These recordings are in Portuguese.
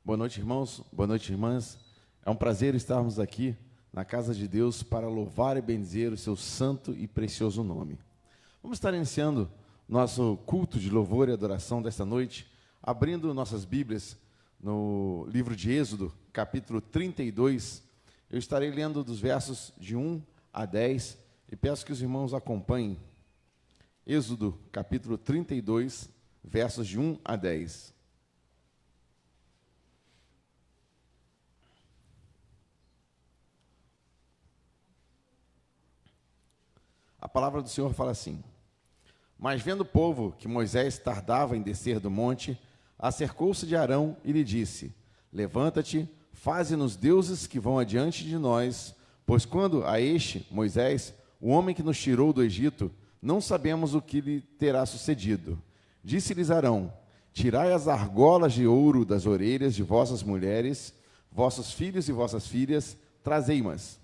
Boa noite, irmãos. Boa noite, irmãs. É um prazer estarmos aqui na casa de Deus para louvar e bendizer o seu santo e precioso nome. Vamos estar iniciando nosso culto de louvor e adoração desta noite, abrindo nossas Bíblias no livro de Êxodo, capítulo 32. Eu estarei lendo dos versos de 1 a 10 e peço que os irmãos acompanhem. Êxodo, capítulo 32, versos de 1 a 10. A palavra do Senhor fala assim: Mas vendo o povo que Moisés tardava em descer do monte, acercou-se de Arão e lhe disse: Levanta-te, faze-nos deuses que vão adiante de nós, pois quando a este, Moisés, o homem que nos tirou do Egito, não sabemos o que lhe terá sucedido. Disse-lhes Arão: Tirai as argolas de ouro das orelhas de vossas mulheres, vossos filhos e vossas filhas, trazei-mas.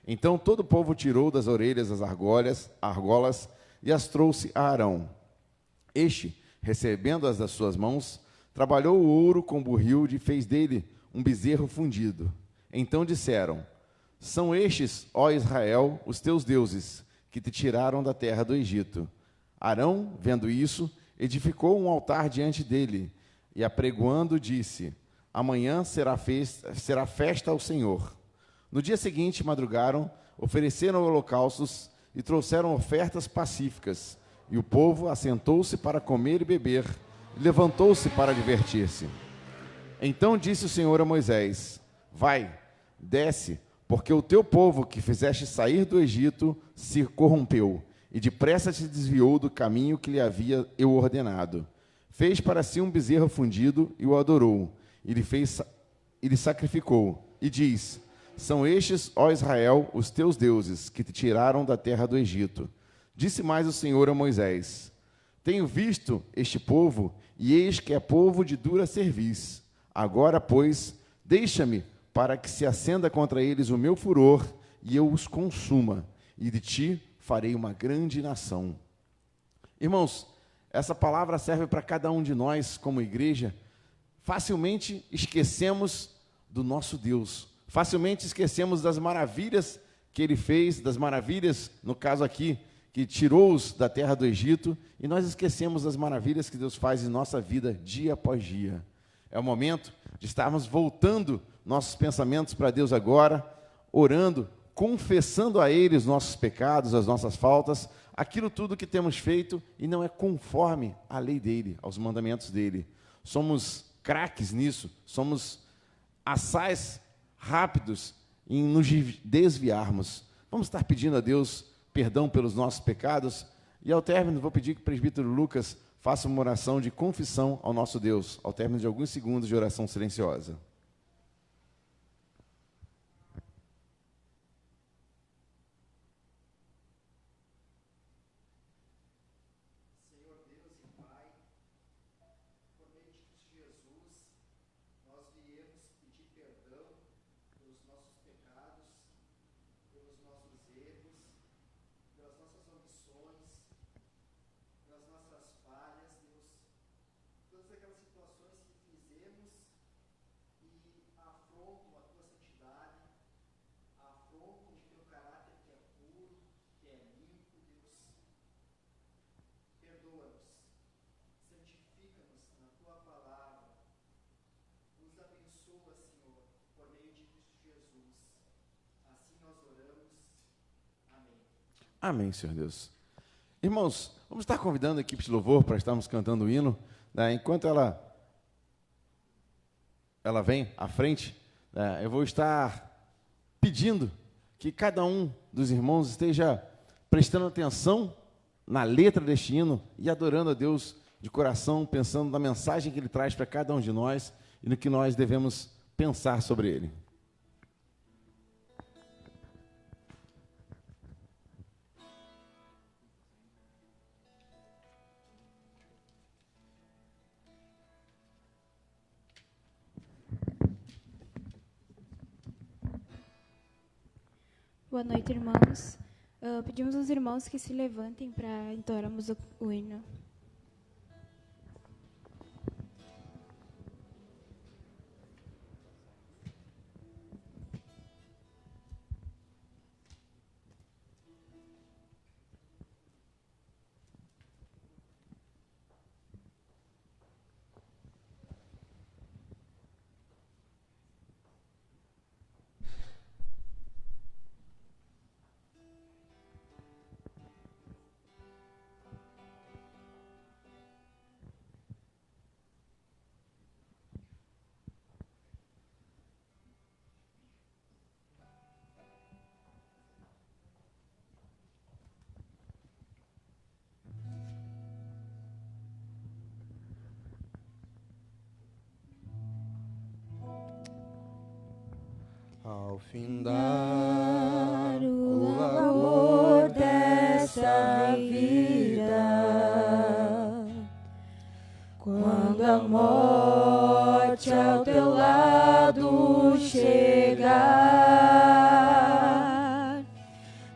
Então todo o povo tirou das orelhas as argolas e as trouxe a Arão. Este, recebendo-as das suas mãos, trabalhou o ouro com buril e fez dele um bezerro fundido. Então disseram: São estes, ó Israel, os teus deuses, que te tiraram da terra do Egito. Arão, vendo isso, edificou um altar diante dele, e apregoando disse: Amanhã será festa ao Senhor. No dia seguinte, madrugaram, ofereceram holocaustos e trouxeram ofertas pacíficas. E o povo assentou-se para comer e beber, e levantou-se para divertir-se. Então disse o Senhor a Moisés: Vai, desce, porque o teu povo que fizeste sair do Egito se corrompeu, e depressa se desviou do caminho que lhe havia eu ordenado. Fez para si um bezerro fundido e o adorou, e lhe sacrificou, e diz: São estes, ó Israel, os teus deuses, que te tiraram da terra do Egito. Disse mais o Senhor a Moisés: Tenho visto este povo, e eis que é povo de dura cerviz. Agora, pois, deixa-me, para que se acenda contra eles o meu furor, e eu os consuma, e de ti farei uma grande nação. Irmãos, essa palavra serve para cada um de nós, como igreja. Facilmente esquecemos do nosso Deus. Facilmente esquecemos das maravilhas que Ele fez, das maravilhas, no caso aqui, que tirou-os da terra do Egito, e nós esquecemos das maravilhas que Deus faz em nossa vida, dia após dia. É o momento de estarmos voltando nossos pensamentos para Deus agora, orando, confessando a Ele os nossos pecados, as nossas faltas, aquilo tudo que temos feito e não é conforme à lei dEle, aos mandamentos dEle. Somos craques nisso, somos assaz rápidos em nos desviarmos. Vamos estar pedindo a Deus perdão pelos nossos pecados, e ao término vou pedir que o presbítero Lucas faça uma oração de confissão ao nosso Deus, ao término de alguns segundos de oração silenciosa. Amém, Senhor Deus. Irmãos, vamos estar convidando a equipe de louvor para estarmos cantando o hino, né? Enquanto ela vem à frente, né, eu vou estar pedindo que cada um dos irmãos esteja prestando atenção na letra deste hino e adorando a Deus de coração, pensando na mensagem que Ele traz para cada um de nós e no que nós devemos pensar sobre ele. Boa noite, irmãos. Pedimos aos irmãos que se levantem para entoarmos o hino. Ao findar o labor dessa vida, quando a morte ao teu lado chegar,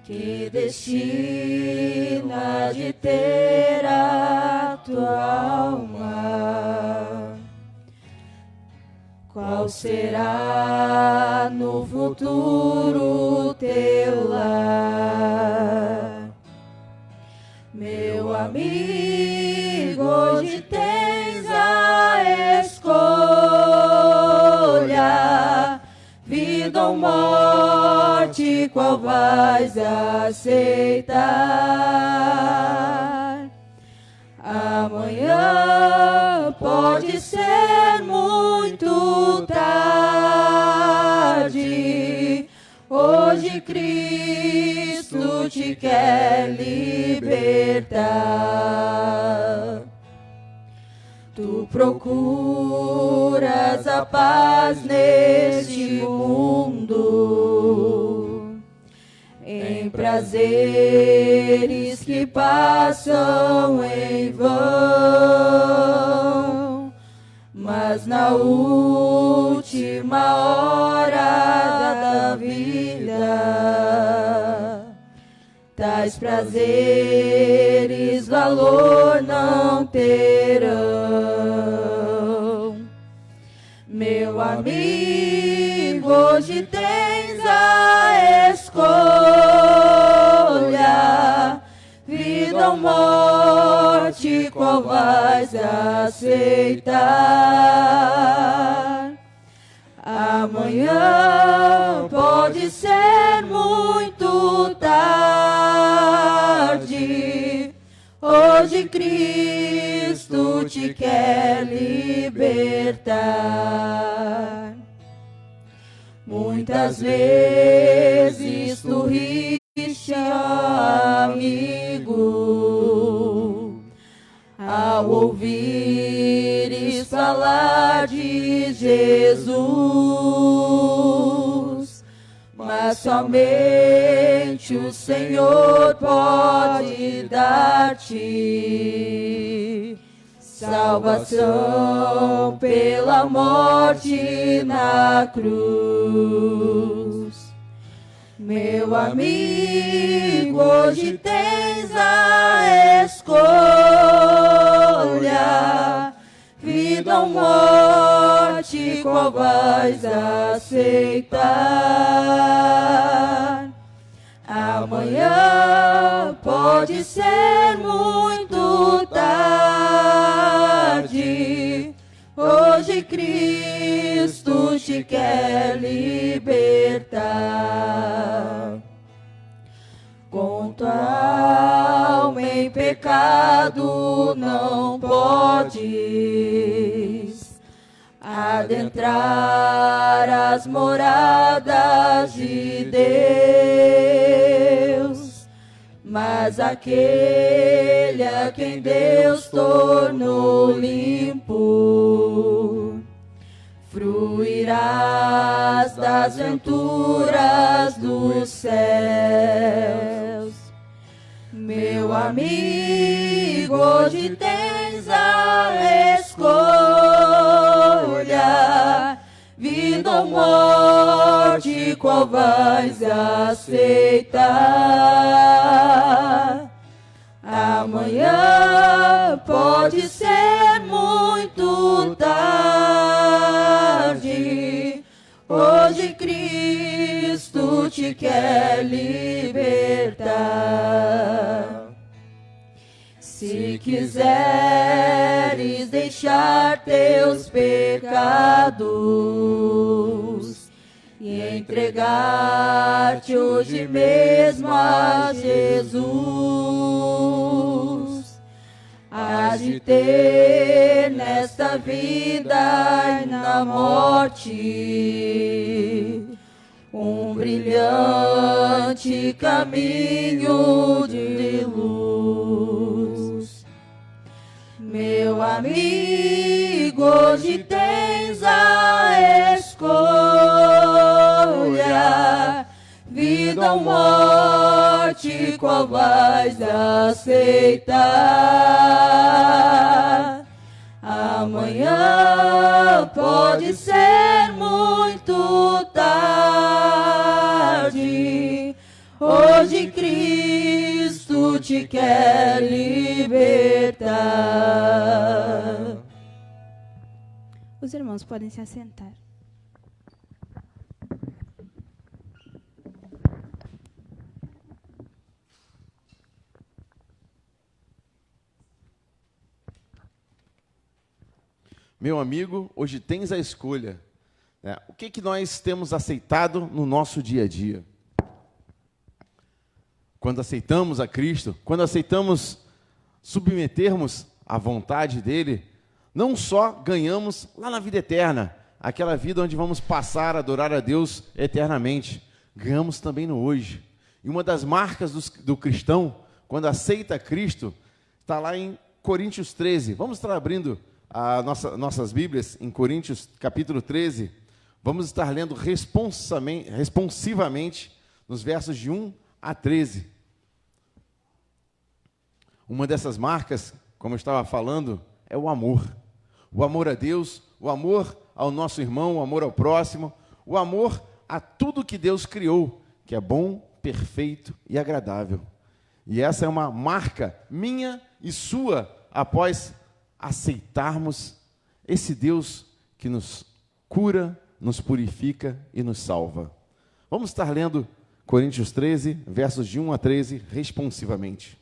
que destino há de ter a tua alma? Qual será no futuro teu lar? Meu amigo, hoje tens a escolha, vida ou morte, qual vais aceitar? Amanhã pode ser muito tarde, hoje Cristo te quer libertar. Tu procuras a paz neste mundo, em prazeres que passam em vão, mas na última hora da vida, tais prazeres valor não terão. Meu amigo, hoje tens a escolha, vida ou morte, qual vais aceitar? Amanhã pode ser muito tarde, hoje Cristo te quer libertar. Muitas vezes tu riste, amigo, ao ouvires falar de Jesus, mas somente o Senhor pode dar-te salvação pela morte na cruz. Meu amigo, hoje tens a escolha, vida ou morte, qual vais aceitar? Amanhã pode ser muito tarde, hoje Cristo te quer libertar. Com tua alma em pecado não podes adentrar as moradas de Deus, mas aquele a quem Deus tornou limpo, fruirás das venturas dos céus. Meu amigo, hoje tens a escolha, vida ou morte, qual vais aceitar? Amanhã pode ser muito tarde, hoje Cristo te quer libertar. Se quiseres deixar teus pecados e entregar-te hoje mesmo a Jesus, hás de ter nesta vida e na morte um brilhante caminho de luz. Meu amigo, hoje tens a escolha, vida ou morte, qual vais aceitar? Amanhã pode ser muito tarde, hoje Cristo te quer libertar. Os irmãos podem se assentar. Meu amigo, hoje tens a escolha. O que nós temos aceitado no nosso dia a dia? Quando aceitamos a Cristo, quando aceitamos submetermos à vontade dEle, não só ganhamos lá na vida eterna, aquela vida onde vamos passar a adorar a Deus eternamente, ganhamos também no hoje. E uma das marcas do cristão, quando aceita Cristo, está lá em Coríntios 13. Vamos estar abrindo nossas Bíblias em Coríntios capítulo 13. Vamos estar lendo responsivamente nos versos de 1 a 13. Uma dessas marcas, como eu estava falando, é o amor. O amor a Deus, o amor ao nosso irmão, o amor ao próximo, o amor a tudo que Deus criou, que é bom, perfeito e agradável. E essa é uma marca minha e sua após aceitarmos esse Deus que nos cura, nos purifica e nos salva. Vamos estar lendo Coríntios 13, versos de 1 a 13, responsivamente.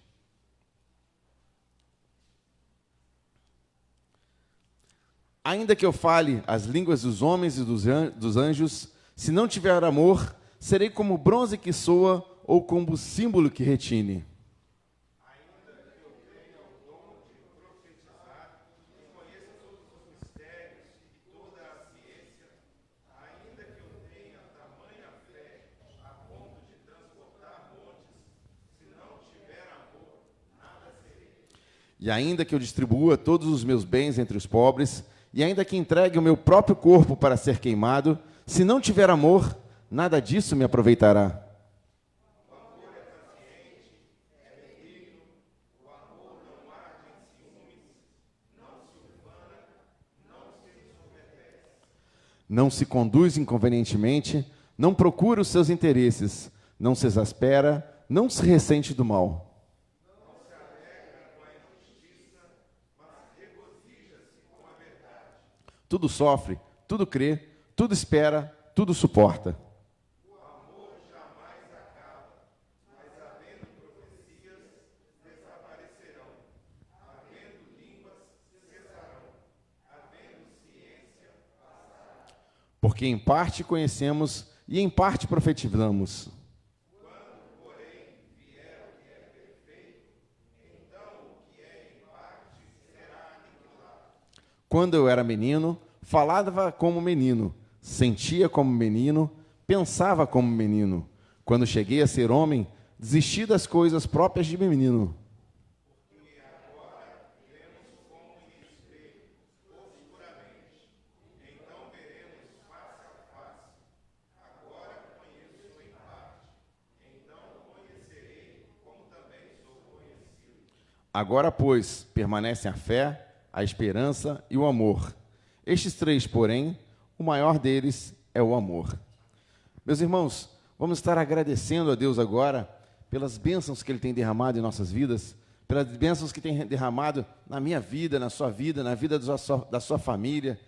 Ainda que eu fale as línguas dos homens e dos anjos, se não tiver amor, serei como bronze que soa ou como símbolo que retine. E ainda que eu distribua todos os meus bens entre os pobres, e ainda que entregue o meu próprio corpo para ser queimado, se não tiver amor, nada disso me aproveitará. O amor é paciente, é benigno, o amor não arde em ciúmes, não se ufana, não se ensoberbece. Não se conduz inconvenientemente, não procura os seus interesses, não se exaspera, não se ressente do mal. Tudo sofre, tudo crê, tudo espera, tudo suporta. O amor jamais acaba, mas havendo profecias, desaparecerão, havendo línguas, cessarão, havendo ciência, passará. Porque em parte conhecemos e em parte profetizamos. Quando, porém, vier o que é perfeito, então o que é em parte será aniquilado. Quando eu era menino, falava como menino, sentia como menino, pensava como menino. Quando cheguei a ser homem, desisti das coisas próprias de menino. Porque agora vemos como em espelho, obscuramente, então veremos face a face. Agora conheço em parte, então conhecerei como também sou conhecido. Agora, pois, permanecem a fé, a esperança e o amor. Estes três, porém, o maior deles é o amor. Meus irmãos, vamos estar agradecendo a Deus agora pelas bênçãos que Ele tem derramado em nossas vidas, pelas bênçãos que tem derramado na minha vida, na sua vida, na vida da sua família.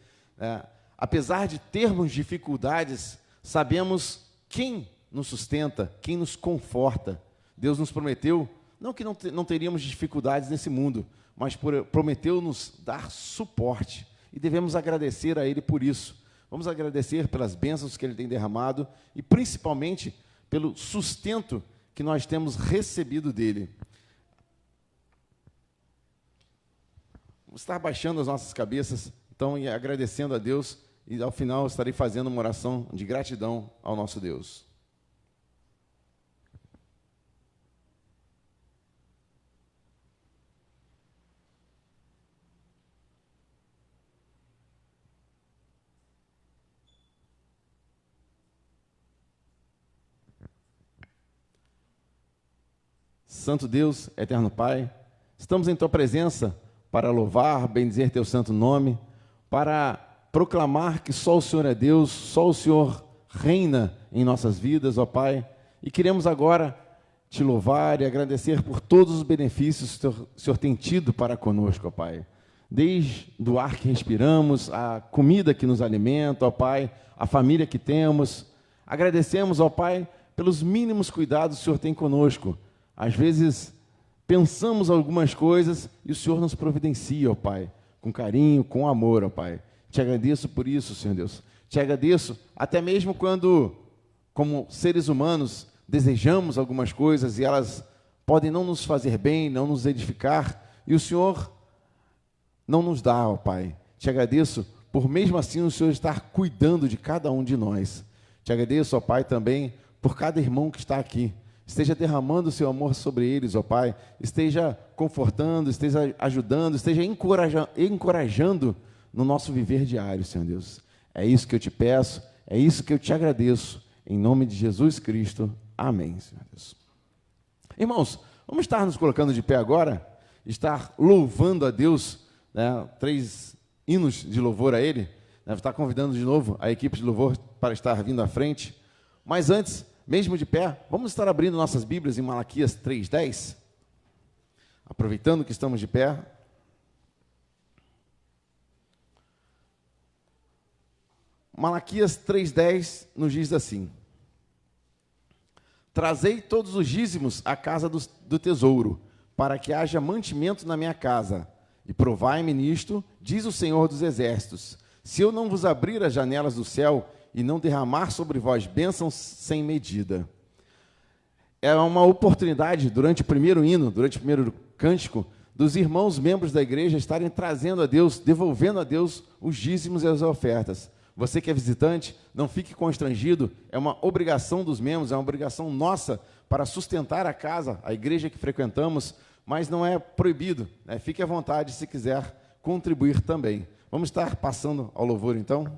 Apesar de termos dificuldades, sabemos quem nos sustenta, quem nos conforta. Deus nos prometeu, não que não teríamos dificuldades nesse mundo, mas prometeu nos dar suporte. E devemos agradecer a Ele por isso. Vamos agradecer pelas bênçãos que Ele tem derramado e principalmente pelo sustento que nós temos recebido dEle. Vamos estar baixando as nossas cabeças, então, e agradecendo a Deus, e ao final estarei fazendo uma oração de gratidão ao nosso Deus. Santo Deus, eterno Pai, estamos em Tua presença para louvar, bendizer Teu santo nome, para proclamar que só o Senhor é Deus, só o Senhor reina em nossas vidas, ó Pai, e queremos agora Te louvar e agradecer por todos os benefícios que o Senhor tem tido para conosco, ó Pai. Desde o ar que respiramos, a comida que nos alimenta, ó Pai, a família que temos. Agradecemos, ó Pai, pelos mínimos cuidados que o Senhor tem conosco. Às vezes, pensamos algumas coisas e o Senhor nos providencia, ó Pai, com carinho, com amor, ó Pai. Te agradeço por isso, Senhor Deus. Te agradeço até mesmo quando, como seres humanos, desejamos algumas coisas e elas podem não nos fazer bem, não nos edificar, e o Senhor não nos dá, ó Pai. Te agradeço por mesmo assim o Senhor estar cuidando de cada um de nós. Te agradeço, ó Pai, também por cada irmão que está aqui. Esteja derramando o seu amor sobre eles, ó Pai. Esteja confortando, esteja ajudando, esteja encorajando no nosso viver diário, Senhor Deus. É isso que eu te peço, é isso que eu te agradeço. Em nome de Jesus Cristo. Amém, Senhor Deus. Irmãos, vamos estar nos colocando de pé agora, estar louvando a Deus, né? 3 hinos de louvor a Ele. Vou estar convidando de novo a equipe de louvor para estar vindo à frente. Mas antes, mesmo de pé, vamos estar abrindo nossas Bíblias em Malaquias 3:10. Aproveitando que estamos de pé. Malaquias 3:10 nos diz assim: Trazei todos os dízimos à casa do tesouro, para que haja mantimento na minha casa. E provai-me nisto, diz o Senhor dos Exércitos, se eu não vos abrir as janelas do céu e não derramar sobre vós bênçãos sem medida. É uma oportunidade, durante o primeiro hino, durante o primeiro cântico, dos irmãos membros da igreja estarem trazendo a Deus, devolvendo a Deus os dízimos e as ofertas. Você que é visitante, não fique constrangido, é uma obrigação dos membros, é uma obrigação nossa para sustentar a casa, a igreja que frequentamos, mas não é proibido, né? Fique à vontade se quiser contribuir também. Vamos estar passando ao louvor então?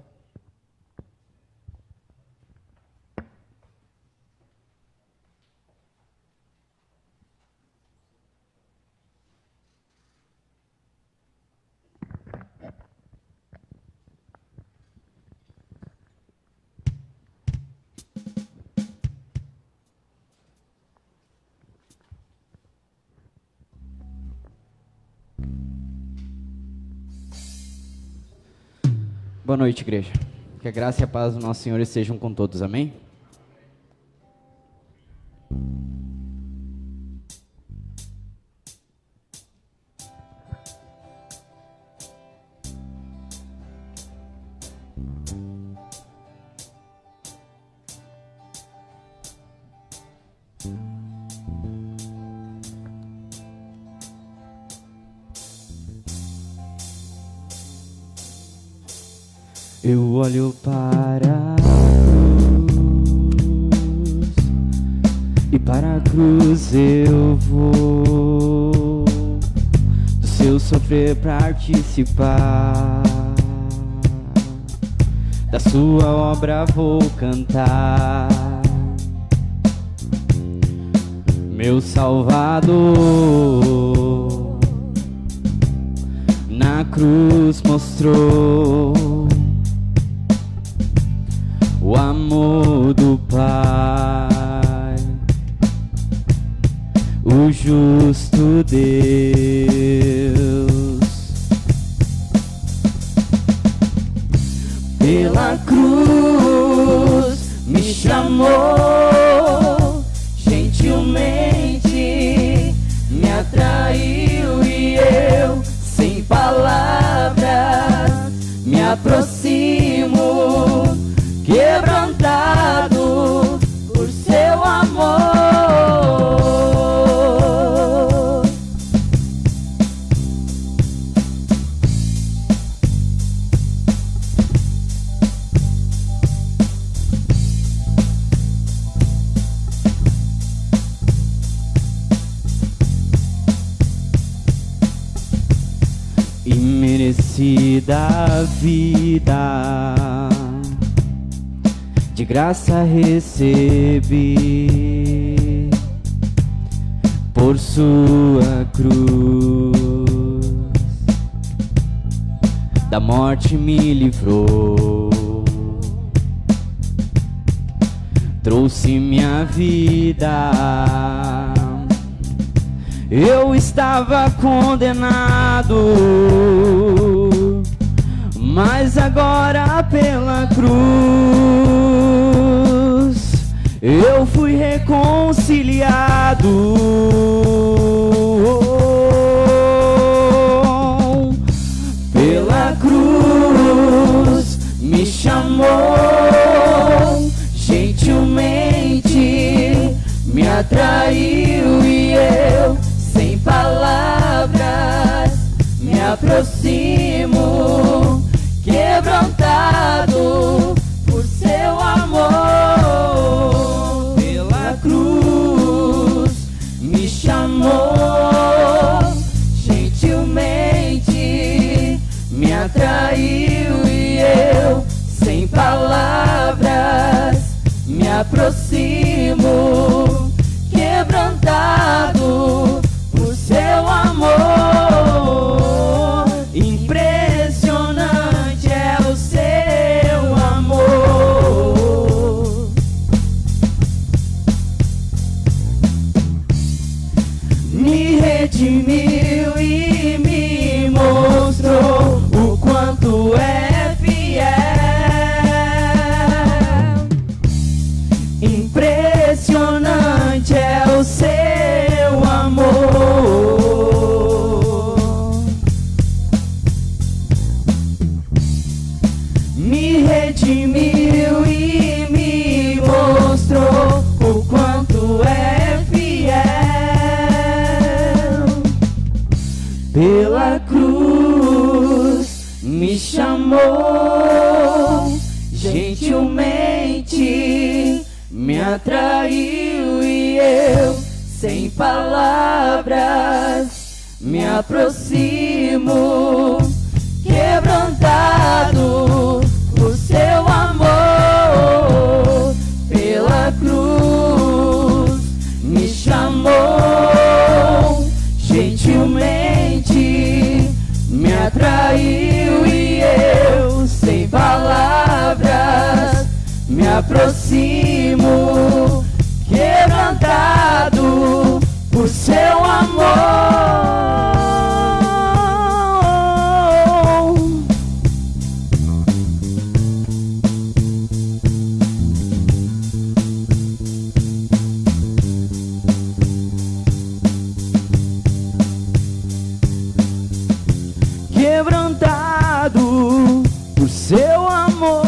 Boa noite, igreja. Que a graça e a paz do nosso Senhor estejam com todos, amém? Eu olho para a cruz e para a cruz eu vou do seu sofrer participar, da sua obra vou cantar. Meu Salvador na cruz mostrou o amor do Pai, o justo Deus. Pela cruz me chamou, gentilmente me atraiu e eu, sem palavras, me aproximo, quebrantado por seu amor. Imerecida vida de graça recebi, por sua cruz, da morte me livrou, trouxe minha vida. Eu estava condenado, mas agora pela cruz eu fui reconciliado. Pela cruz me chamou, gentilmente me atraiu e eu, sem palavras, me aproximo, quebrantado por seu amor. Pela cruz me chamou, gentilmente me atraiu e eu, sem palavras, me aproximo, quebrantado por seu amor. Impressionante é o seu amor. Me redimiu e me mostrou o quanto é fiel. Impressionante é o seu amor. Me redimiu e me mostrou o quanto é fiel. Pela cruz me chamou, gentilmente me atraiu e eu, sem palavras, me aproximo, quebrantado por seu amor. Pela cruz me chamou, gentilmente me atraiu e eu, sem palavras, me aproximo, quebrantado por seu amor. Quebrantado por seu amor.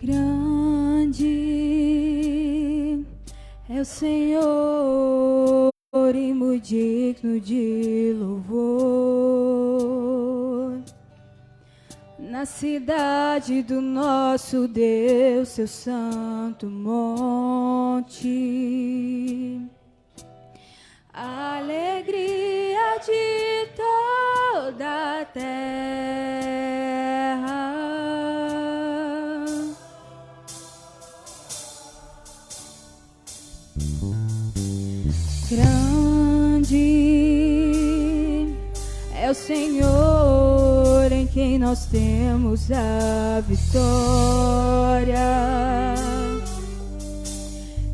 Grande é o Senhor e muito digno de louvor. Na cidade do nosso Deus, seu santo monte, a alegria de toda a terra. Grande é o Senhor em quem nós temos a vitória,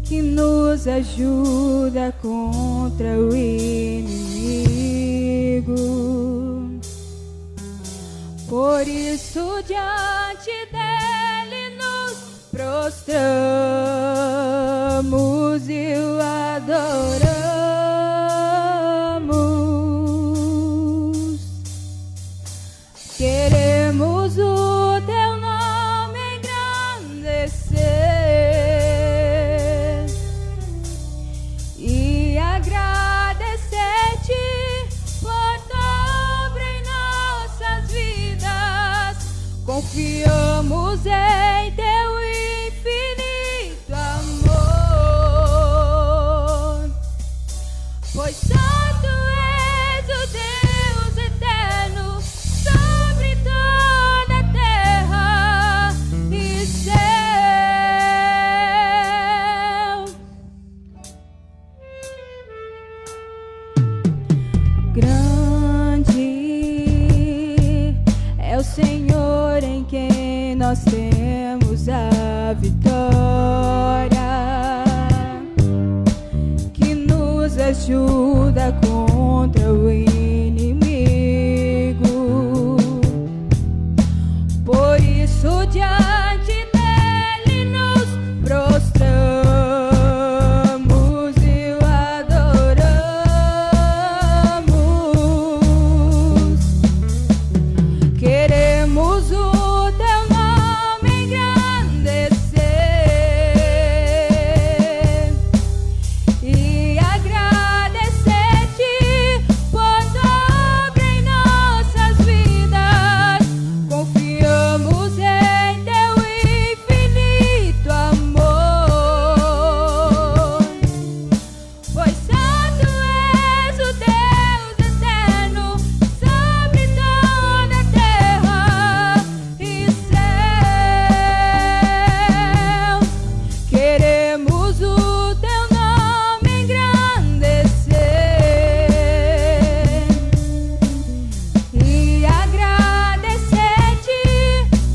que nos ajuda contra o inimigo. Por isso diante dele nos prostramos e o adoramos. Queremos o teu nome engrandecer e agradecer-te por tua obra em nossas vidas. Confiamos em teu infinito amor, pois só tu és o Deus eterno sobre toda a terra e céu. Grande é o Senhor em quem nós temos a vitória, que nos ajuda contra o inimigo. Por isso diante dele nos prostramos e o adoramos. Queremos o teu nome engrandecer e agradecer-te por tua obra em nossas vidas. Confiamos em teu infinito amor, pois só tu és o Deus eterno sobre toda a terra e céu. Queremos o teu nome engrandecer e agradecer-te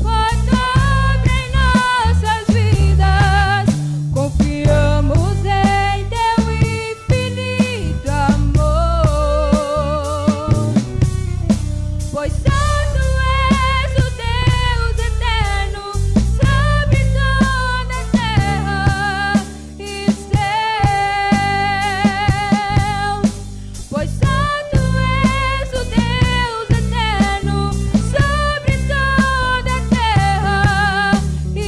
por tua obra em nossas vidas. Confiamos em teu infinito amor, pois só tu és o Deus eterno sobre toda a terra e céu. Pois só tu és o Deus eterno sobre toda a terra e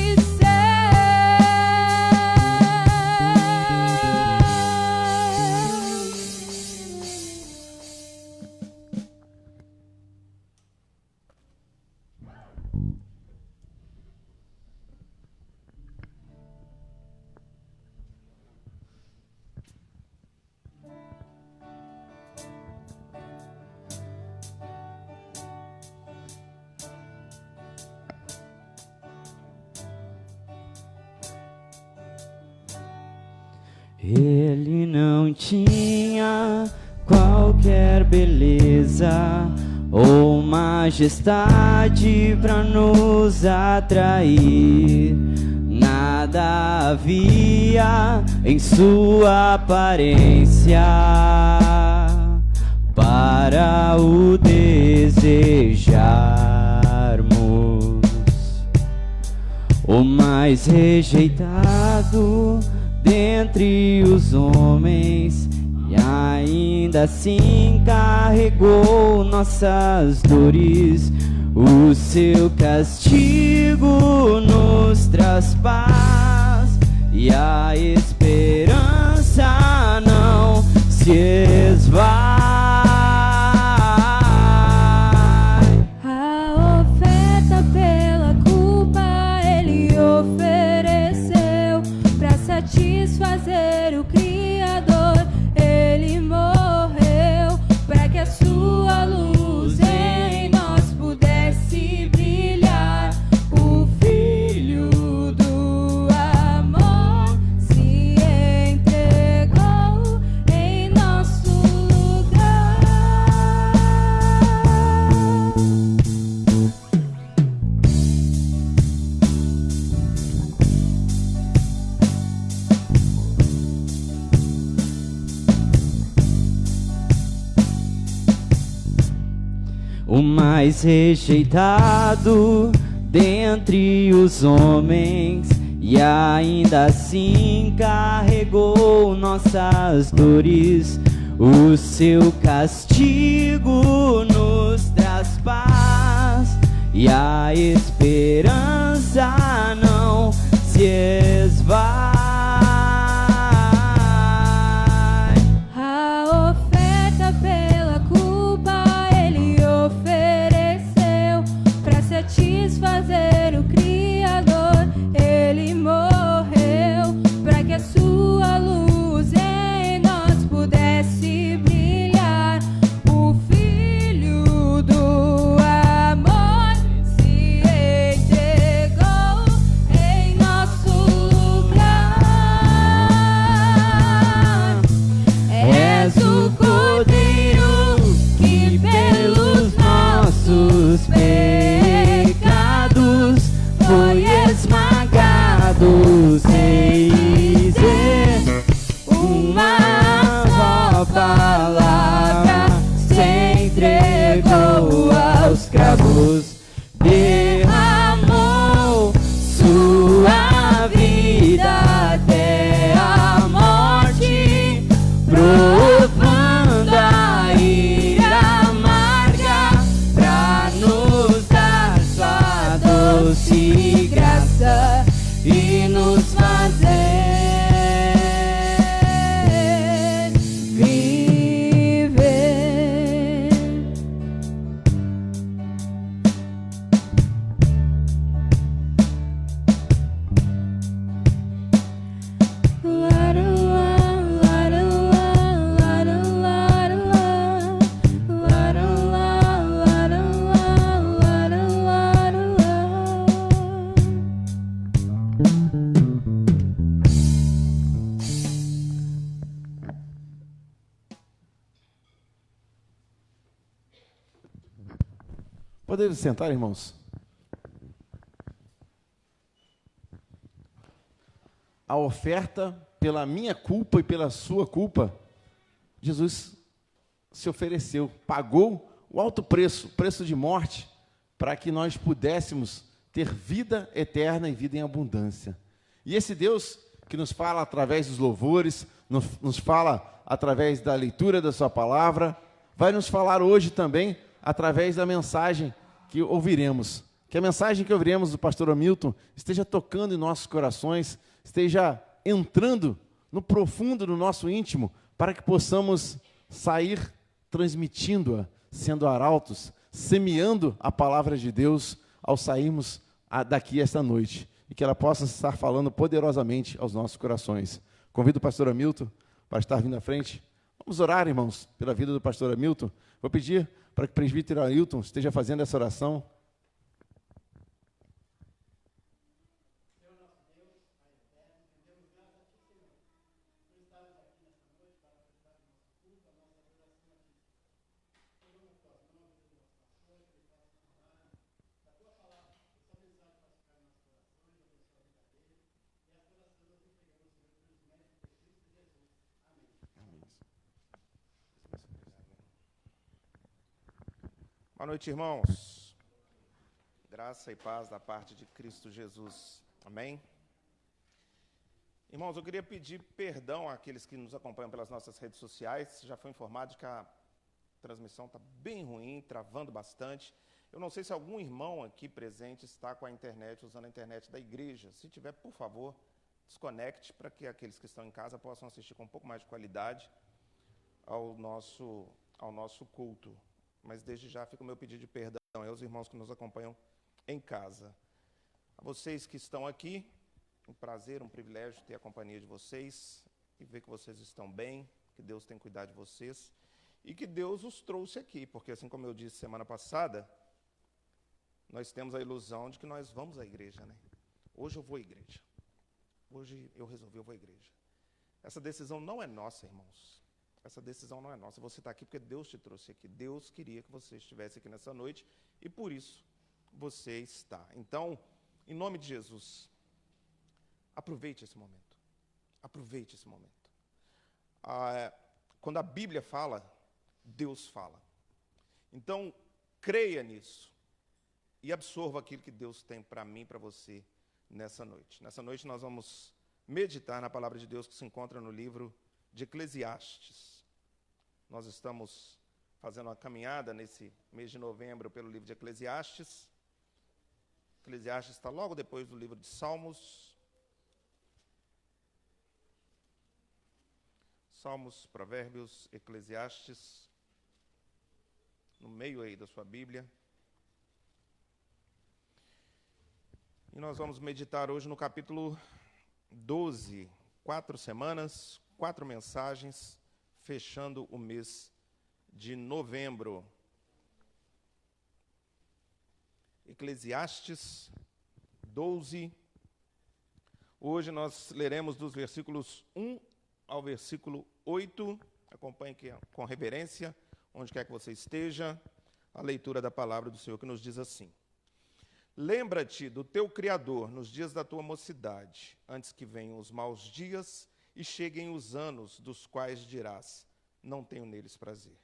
Ele não tinha qualquer beleza ou majestade para nos atrair. Nada havia em sua aparência para o desejarmos. O mais rejeitado dentre os homens, e ainda assim carregou nossas dores. O seu castigo nos traz paz, e a esperança não se esvai. a oferta pela culpa ele ofereceu para satisfazer o Criador. Ele morreu para que a sua luz em nós pudesse brilhar. O Filho do amor se entregou em nosso o mais rejeitado dentre os homens, e ainda assim carregou nossas dores. O seu castigo nos traz paz, e a esperança não se esvai. A oferta pela culpa ele ofereceu, para satisfazer o Criador. Ele morreu para que a sua luz em nós pudesse brilhar. O Filho do amor se entregou em nosso lugar. És o Cordeiro que pelos nossos pecados foi esmagado, sem dizer uma só palavra, se entregou aos cravos, derramou sua vida até a morte, provando a ira amarga, pra nos dar sua doce graça e nos fazer viver. Podemos sentar, irmãos? A oferta pela minha culpa e pela sua culpa, Jesus se ofereceu, pagou o alto preço, preço de morte, para que nós pudéssemos ter vida eterna e vida em abundância. E esse Deus que nos fala através dos louvores, nos fala através da leitura da sua palavra, vai nos falar hoje também através da mensagem que ouviremos. Que a mensagem que ouviremos do pastor Hamilton esteja tocando em nossos corações, esteja entrando no profundo do nosso íntimo, para que possamos sair transmitindo-a, sendo arautos, semeando a palavra de Deus ao sairmos daqui esta noite, e que ela possa estar falando poderosamente aos nossos corações. Convido o pastor Hamilton para estar vindo à frente. Vamos orar, irmãos, pela vida do pastor Hamilton. Vou pedir para que o presbítero Ailton esteja fazendo essa oração. Boa noite, irmãos. Graça e paz da parte de Cristo Jesus. Amém? Irmãos, eu queria pedir perdão àqueles que nos acompanham pelas nossas redes sociais. Já foi informado de que a transmissão está bem ruim, travando bastante. Eu não sei se algum irmão aqui presente está com a internet, usando a internet da igreja. Se tiver, por favor, desconecte para que aqueles que estão em casa possam assistir com um pouco mais de qualidade ao nosso culto. Mas desde já fica o meu pedido de perdão aos irmãos que nos acompanham em casa. A vocês que estão aqui, um prazer, um privilégio ter a companhia de vocês e ver que vocês estão bem, que Deus tem cuidado de vocês e que Deus os trouxe aqui, porque assim como eu disse semana passada, nós temos a ilusão de que nós vamos à igreja, né? Hoje eu vou à igreja. Hoje eu resolvi, eu vou à igreja. Essa decisão não é nossa, irmãos. Essa decisão não é nossa. Você está aqui porque Deus te trouxe aqui. Deus queria que você estivesse aqui nessa noite e por isso você está. Então, em nome de Jesus, aproveite esse momento. Aproveite esse momento. Quando a Bíblia fala, Deus fala. Então, creia nisso e absorva aquilo que Deus tem para mim e para você nessa noite. Nessa noite nós vamos meditar na palavra de Deus que se encontra no livro de Eclesiastes. Nós estamos fazendo uma caminhada nesse mês de novembro pelo livro de Eclesiastes. Eclesiastes está logo depois do livro de Salmos. Salmos, Provérbios, Eclesiastes, no meio aí da sua Bíblia. E nós vamos meditar hoje no capítulo 12, 4 semanas, 4 mensagens, fechando o mês de novembro. Eclesiastes 12. Hoje nós leremos dos versículos 1 ao versículo 8. Acompanhe aqui com reverência, onde quer que você esteja, a leitura da palavra do Senhor, que nos diz assim: Lembra-te do teu Criador nos dias da tua mocidade, antes que venham os maus dias e cheguem os anos dos quais dirás, não tenho neles prazer.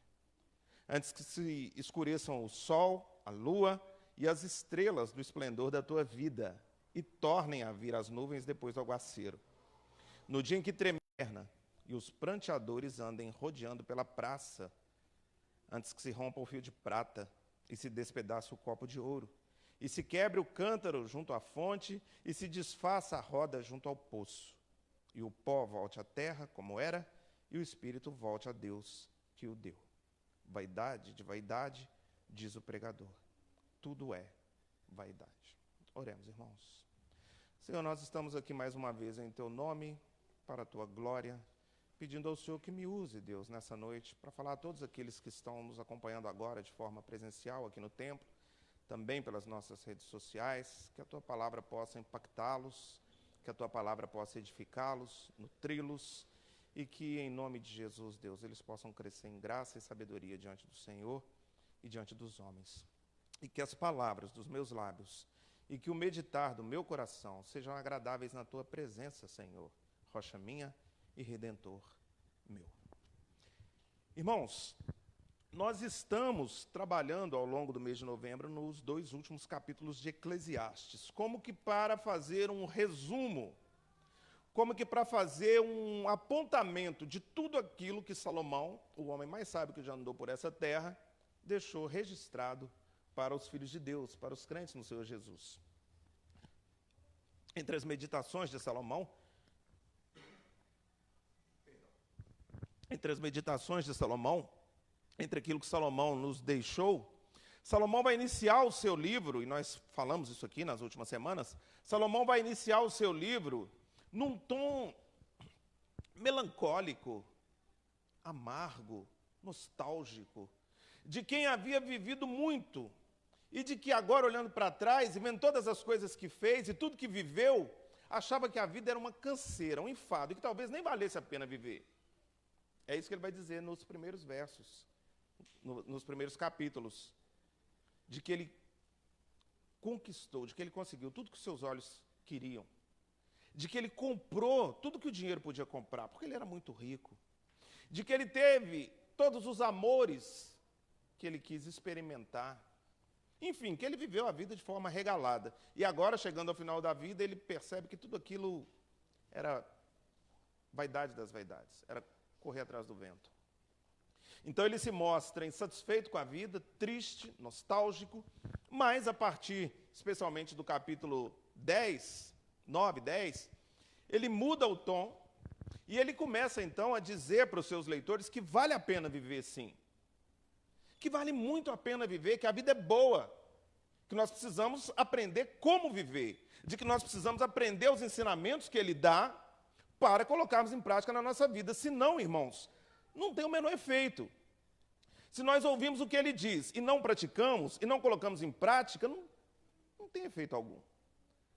Antes que se escureçam o sol, a lua e as estrelas do esplendor da tua vida, e tornem a vir as nuvens depois do aguaceiro. No dia em que treme a terra e os pranteadores andem rodeando pela praça, antes que se rompa o fio de prata e se despedace o copo de ouro, e se quebre o cântaro junto à fonte e se desfaça a roda junto ao poço, e o pó volte à terra como era, e o espírito volte a Deus que o deu. Vaidade de vaidade, diz o pregador. Tudo é vaidade. Oremos, irmãos. Senhor, nós estamos aqui mais uma vez em Teu nome, para a Tua glória, pedindo ao Senhor que me use, Deus, nessa noite, para falar a todos aqueles que estão nos acompanhando agora de forma presencial aqui no templo, também pelas nossas redes sociais, que a Tua palavra possa impactá-los, que a Tua palavra possa edificá-los, nutri-los, e que, em nome de Jesus, Deus, eles possam crescer em graça e sabedoria diante do Senhor e diante dos homens. E que as palavras dos meus lábios e que o meditar do meu coração sejam agradáveis na Tua presença, Senhor, rocha minha e redentor meu. Irmãos, nós estamos trabalhando ao longo do mês de novembro nos 2 últimos capítulos de Eclesiastes, como que para fazer um resumo, como que para fazer um apontamento de tudo aquilo que Salomão, o homem mais sábio que já andou por essa terra, deixou registrado para os filhos de Deus, para os crentes no Senhor Jesus. Entre as meditações de Salomão, entre aquilo que Salomão nos deixou, Salomão vai iniciar o seu livro, e nós falamos isso aqui nas últimas semanas, Salomão vai iniciar o seu livro num tom melancólico, amargo, nostálgico, de quem havia vivido muito, e de que agora, olhando para trás e vendo todas as coisas que fez e tudo que viveu, achava que a vida era uma canseira, um enfado, e que talvez nem valesse a pena viver. É isso que ele vai dizer nos primeiros versos, nos primeiros capítulos, de que ele conquistou, de que ele conseguiu tudo que os seus olhos queriam, de que ele comprou tudo que o dinheiro podia comprar, porque ele era muito rico, de que ele teve todos os amores que ele quis experimentar, enfim, que ele viveu a vida de forma regalada. E agora, chegando ao final da vida, ele percebe que tudo aquilo era vaidade das vaidades, era correr atrás do vento. Então ele se mostra insatisfeito com a vida, triste, nostálgico, mas a partir, especialmente do capítulo 10, 9, 10, ele muda o tom e ele começa então a dizer para os seus leitores que vale a pena viver sim. Que vale muito a pena viver, que a vida é boa, que nós precisamos aprender como viver, de que nós precisamos aprender os ensinamentos que ele dá para colocarmos em prática na nossa vida. Senão, irmãos, não tem o menor efeito. Se nós ouvimos o que ele diz e não praticamos, e não colocamos em prática, não tem efeito algum.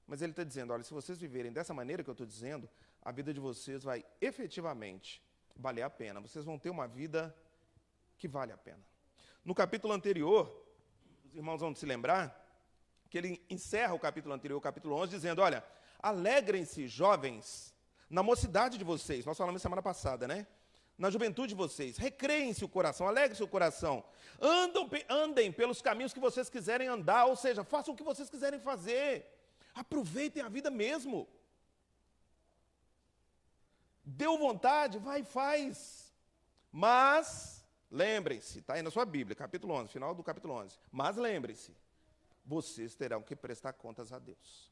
Mas ele está dizendo, olha, se vocês viverem dessa maneira que eu estou dizendo, a vida de vocês vai efetivamente valer a pena. Vocês vão ter uma vida que vale a pena. No capítulo anterior, os irmãos vão se lembrar que ele encerra o capítulo anterior, o capítulo 11, dizendo, olha, alegrem-se, jovens, na mocidade de vocês. Nós falamos semana passada, né? na juventude de vocês. Recreiem-se o coração, alegrem-se o coração. Andem pelos caminhos que vocês quiserem andar, ou seja, façam o que vocês quiserem fazer. Aproveitem a vida mesmo. Deu vontade, vai e faz. Mas, lembrem-se, está aí na sua Bíblia, capítulo 11, final do capítulo 11. Mas lembrem-se, vocês terão que prestar contas a Deus.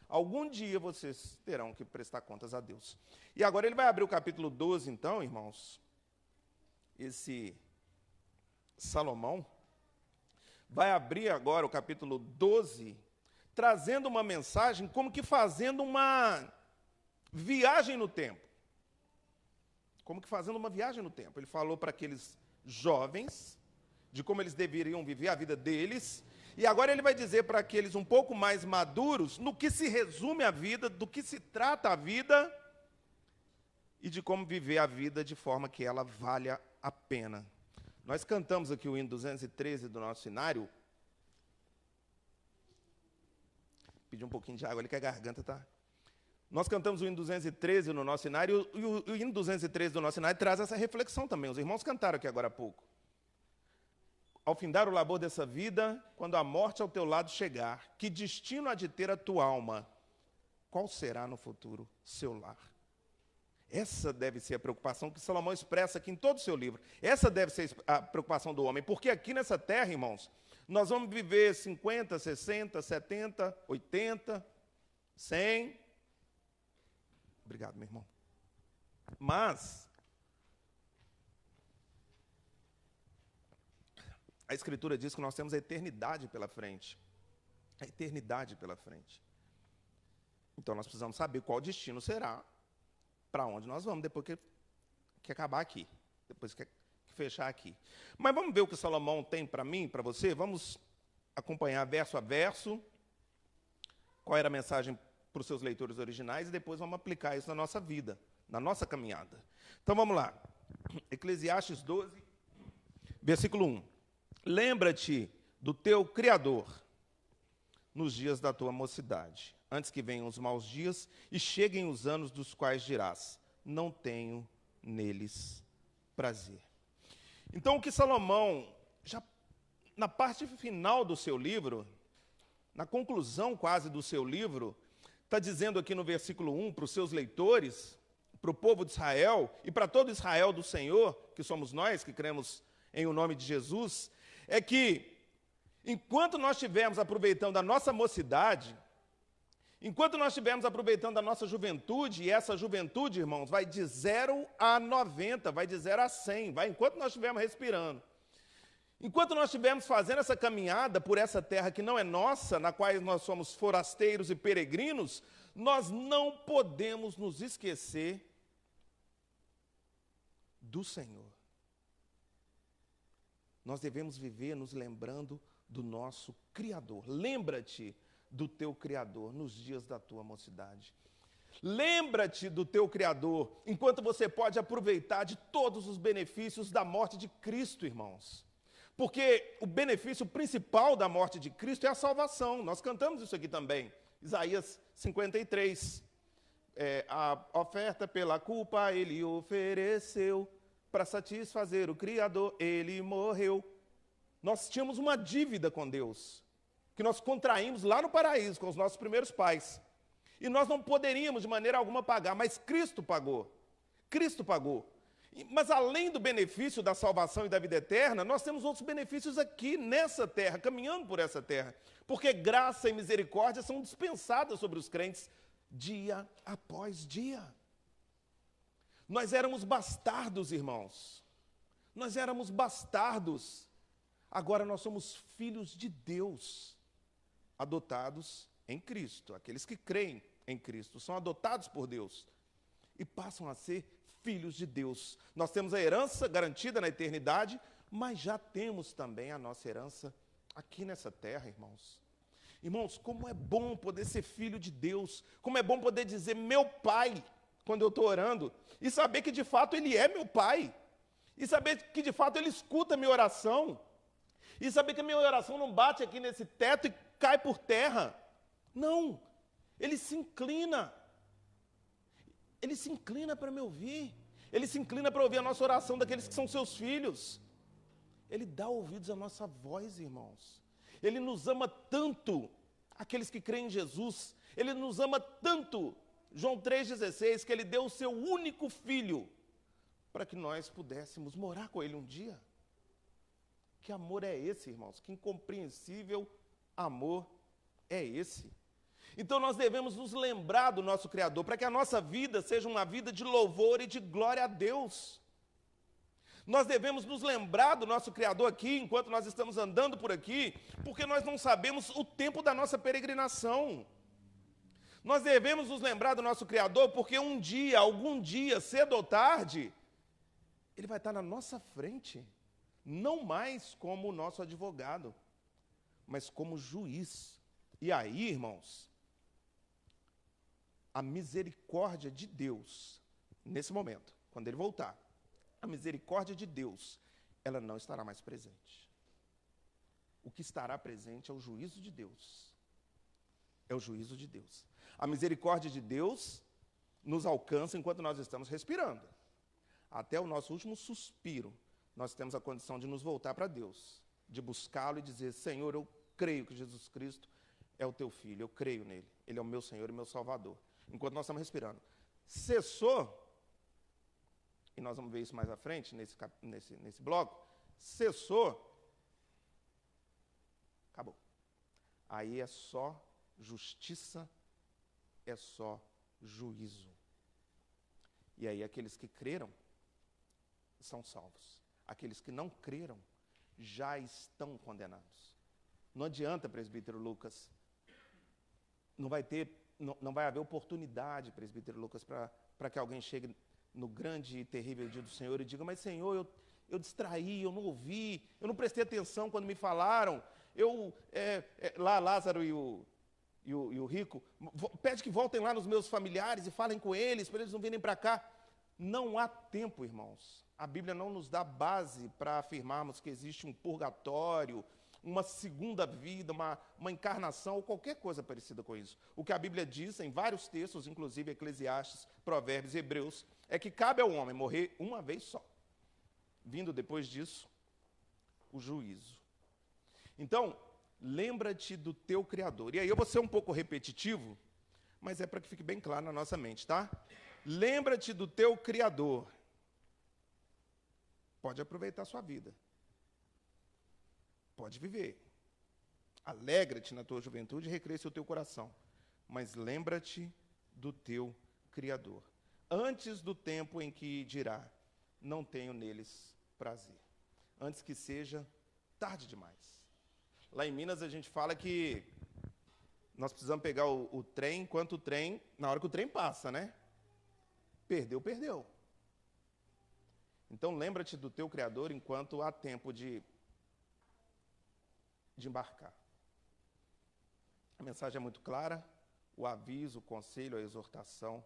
Algum dia vocês terão que prestar contas a Deus. E agora ele vai abrir o capítulo 12, então, irmãos. Esse Salomão vai abrir agora o capítulo 12, trazendo uma mensagem como que fazendo uma viagem no tempo. Como que fazendo uma viagem no tempo. Ele falou para aqueles jovens de como eles deveriam viver a vida deles. E agora ele vai dizer para aqueles um pouco mais maduros no que se resume a vida, do que se trata a vida e de como viver a vida de forma que ela valha a pena. Nós cantamos aqui o hino 213 do nosso cenário. Pedi um pouquinho de água ali que a garganta está... Nós cantamos o hino 213 no nosso cenário e o hino 213 do nosso cenário traz essa reflexão também. Os irmãos cantaram aqui agora há pouco. Ao findar o labor dessa vida, quando a morte ao teu lado chegar, que destino há de ter a tua alma? Qual será no futuro seu lar? Essa deve ser a preocupação que Salomão expressa aqui em todo o seu livro. Essa deve ser a preocupação do homem, porque aqui nessa terra, irmãos, nós vamos viver 50, 60, 70, 80, 100. Obrigado, meu irmão. Mas a Escritura diz que nós temos a eternidade pela frente. A eternidade pela frente. Então nós precisamos saber qual destino será, para onde nós vamos depois que acabar aqui, depois que fechar aqui. Mas vamos ver o que Salomão tem para mim, para você? Vamos acompanhar verso a verso, qual era a mensagem para os seus leitores originais, e depois vamos aplicar isso na nossa vida, na nossa caminhada. Então vamos lá. Eclesiastes 12, versículo 1. Lembra-te do teu Criador nos dias da tua mocidade, antes que venham os maus dias e cheguem os anos dos quais dirás, não tenho neles prazer. Então o que Salomão, já na parte final do seu livro, na conclusão quase do seu livro, está dizendo aqui no versículo 1 para os seus leitores, para o povo de Israel e para todo Israel do Senhor, que somos nós que cremos em o nome de Jesus, é que enquanto nós estivermos aproveitando a nossa mocidade, enquanto nós estivermos aproveitando a nossa juventude, e essa juventude, irmãos, vai de 0 a 90, vai de 0 a 100, vai enquanto nós estivermos respirando. Enquanto nós estivermos fazendo essa caminhada por essa terra que não é nossa, na qual nós somos forasteiros e peregrinos, nós não podemos nos esquecer do Senhor. Nós devemos viver nos lembrando do nosso Criador. Lembra-te do teu Criador nos dias da tua mocidade. Lembra-te do teu Criador enquanto você pode aproveitar de todos os benefícios da morte de Cristo, irmãos. Porque o benefício principal da morte de Cristo é a salvação. Nós cantamos isso aqui também. Isaías 53. A oferta pela culpa ele ofereceu. Para satisfazer o Criador, ele morreu. Nós tínhamos uma dívida com Deus, que nós contraímos lá no paraíso, com os nossos primeiros pais. E nós não poderíamos de maneira alguma pagar, mas Cristo pagou. Cristo pagou. Mas além do benefício da salvação e da vida eterna, nós temos outros benefícios aqui nessa terra, caminhando por essa terra. Porque graça e misericórdia são dispensadas sobre os crentes dia após dia. Nós éramos bastardos, irmãos. Nós éramos bastardos. Agora nós somos filhos de Deus, adotados em Cristo. Aqueles que creem em Cristo são adotados por Deus e passam a ser filhos de Deus. Nós temos a herança garantida na eternidade, mas já temos também a nossa herança aqui nessa terra, irmãos. Irmãos, como é bom poder ser filho de Deus, como é bom poder dizer meu Pai, quando eu estou orando, e saber que de fato Ele é meu Pai, e saber que de fato Ele escuta a minha oração, e saber que a minha oração não bate aqui nesse teto e cai por terra. Não, Ele se inclina para me ouvir, Ele se inclina para ouvir a nossa oração daqueles que são seus filhos. Ele dá ouvidos à nossa voz, irmãos. Ele nos ama tanto, aqueles que creem em Jesus. Ele nos ama tanto, João 3,16, que ele deu o seu único filho para que nós pudéssemos morar com ele um dia. Que amor é esse, irmãos? Que incompreensível amor é esse? Então nós devemos nos lembrar do nosso Criador, para que a nossa vida seja uma vida de louvor e de glória a Deus. Nós devemos nos lembrar do nosso Criador aqui, enquanto nós estamos andando por aqui, porque nós não sabemos o tempo da nossa peregrinação. Nós devemos nos lembrar do nosso Criador, porque um dia, algum dia, cedo ou tarde, Ele vai estar na nossa frente, não mais como o nosso advogado, mas como juiz. E aí, irmãos, a misericórdia de Deus, nesse momento, quando Ele voltar, a misericórdia de Deus, ela não estará mais presente. O que estará presente é o juízo de Deus. É o juízo de Deus. A misericórdia de Deus nos alcança enquanto nós estamos respirando. Até o nosso último suspiro, nós temos a condição de nos voltar para Deus, de buscá-lo e dizer: Senhor, eu creio que Jesus Cristo é o teu Filho, eu creio nele, ele é o meu Senhor e meu Salvador. Enquanto nós estamos respirando. Cessou, e nós vamos ver isso mais à frente, nesse bloco, cessou, acabou. Aí é só justiça, é só juízo. E aí aqueles que creram são salvos. Aqueles que não creram já estão condenados. Não adianta, presbítero Lucas, não vai haver oportunidade, presbítero Lucas, para que alguém chegue no grande e terrível dia do Senhor e diga: mas Senhor, eu distraí, eu não ouvi, eu não prestei atenção quando me falaram, lá Lázaro e o rico, pede que voltem lá nos meus familiares e falem com eles, para eles não virem para cá. Não há tempo, irmãos. A Bíblia não nos dá base para afirmarmos que existe um purgatório, uma segunda vida, uma encarnação ou qualquer coisa parecida com isso. O que a Bíblia diz em vários textos, inclusive Eclesiastes, Provérbios, Hebreus, é que cabe ao homem morrer uma vez só. Vindo depois disso, o juízo. Então, lembra-te do teu Criador. E aí eu vou ser um pouco repetitivo, mas é para que fique bem claro na nossa mente, tá? Lembra-te do teu Criador. Pode aproveitar a sua vida. Pode viver. Alegra-te na tua juventude e recresce o teu coração. Mas lembra-te do teu Criador. Antes do tempo em que dirá: não tenho neles prazer. Antes que seja tarde demais. Lá em Minas a gente fala que nós precisamos pegar o trem enquanto o trem, na hora que o trem passa, né? Perdeu. Então lembra-te do teu Criador enquanto há tempo de embarcar. A mensagem é muito clara, o aviso, o conselho, a exortação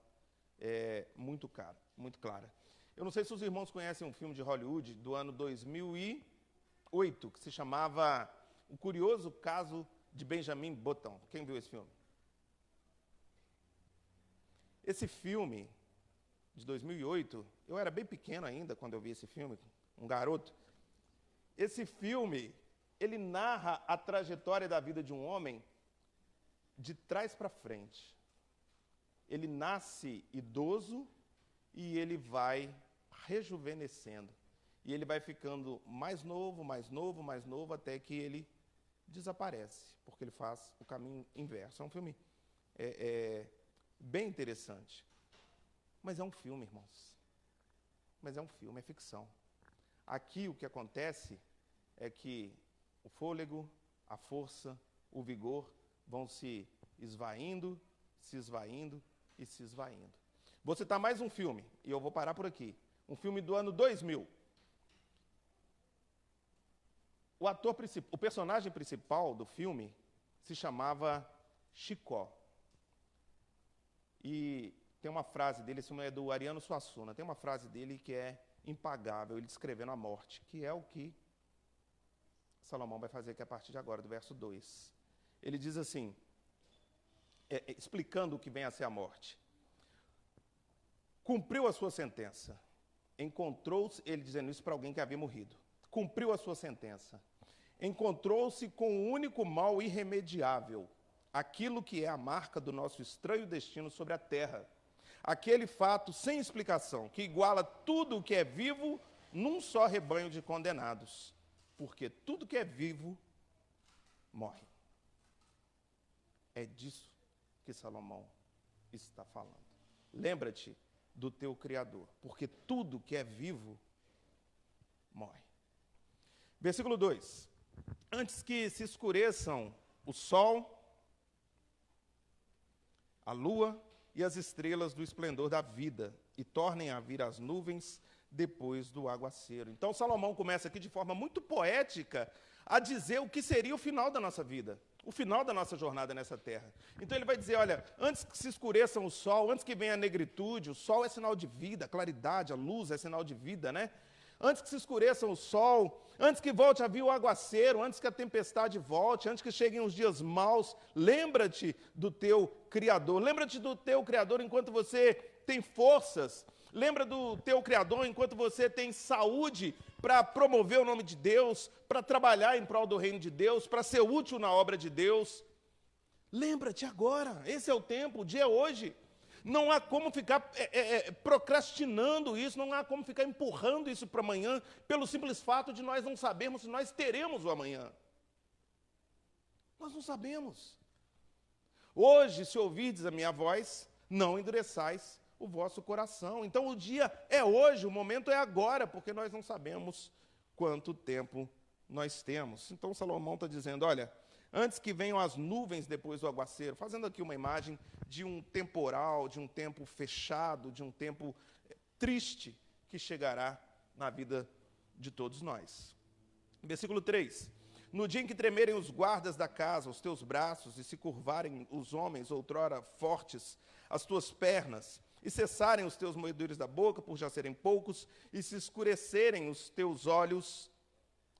é muito clara. Eu não sei se os irmãos conhecem um filme de Hollywood do ano 2008, que se chamava O Curioso Caso de Benjamin Button. Quem viu esse filme? Esse filme, de 2008, eu era bem pequeno ainda quando eu vi esse filme, um garoto. Esse filme, ele narra a trajetória da vida de um homem de trás para frente. Ele nasce idoso e ele vai rejuvenescendo. E ele vai ficando mais novo, até que ele desaparece, porque ele faz o caminho inverso. É um filme bem interessante. Mas é um filme, irmãos. Mas é um filme, é ficção. Aqui o que acontece é que o fôlego, a força, o vigor vão se esvaindo e se esvaindo. Vou citar mais um filme, e eu vou parar por aqui. Um filme do ano 2000. O personagem principal do filme se chamava Chicó. E tem uma frase dele, esse filme é do Ariano Suassuna, tem uma frase dele que é impagável, ele descrevendo a morte, que é o que Salomão vai fazer aqui a partir de agora, do verso 2. Ele diz assim, explicando o que vem a ser a morte: cumpriu a sua sentença, encontrou-se, ele dizendo isso para alguém que havia morrido, cumpriu a sua sentença. Encontrou-se com o único mal irremediável, aquilo que é a marca do nosso estranho destino sobre a terra. Aquele fato sem explicação, que iguala tudo o que é vivo num só rebanho de condenados. Porque tudo que é vivo morre. É disso que Salomão está falando. Lembra-te do teu Criador, porque tudo que é vivo morre. Versículo 2. Antes que se escureçam o sol, a lua e as estrelas do esplendor da vida, e tornem a vir as nuvens depois do aguaceiro. Então Salomão começa aqui de forma muito poética a dizer o que seria o final da nossa vida, o final da nossa jornada nessa terra. Então ele vai dizer, olha, antes que se escureçam o sol, antes que venha a negritude, o sol é sinal de vida, a claridade, a luz é sinal de vida, né? Antes que se escureçam o sol, antes que volte a vir o aguaceiro, antes que a tempestade volte, antes que cheguem os dias maus, lembra-te do teu Criador. Lembra-te do teu Criador enquanto você tem forças. Lembra do teu Criador enquanto você tem saúde para promover o nome de Deus, para trabalhar em prol do reino de Deus, para ser útil na obra de Deus. Lembra-te agora, esse é o tempo, o dia é hoje. Não há como ficar procrastinando isso, não há como ficar empurrando isso para amanhã, pelo simples fato de nós não sabermos se nós teremos o amanhã. Nós não sabemos. Hoje, se ouvirdes a minha voz, não endureçais o vosso coração. Então o dia é hoje, o momento é agora, porque nós não sabemos quanto tempo nós temos. Então Salomão está dizendo, olha, antes que venham as nuvens depois do aguaceiro, fazendo aqui uma imagem de um temporal, de um tempo fechado, de um tempo triste que chegará na vida de todos nós. Versículo 3. No dia em que tremerem os guardas da casa, os teus braços, e se curvarem os homens, outrora fortes, as tuas pernas, e cessarem os teus moedores da boca, por já serem poucos, e se escurecerem os teus olhos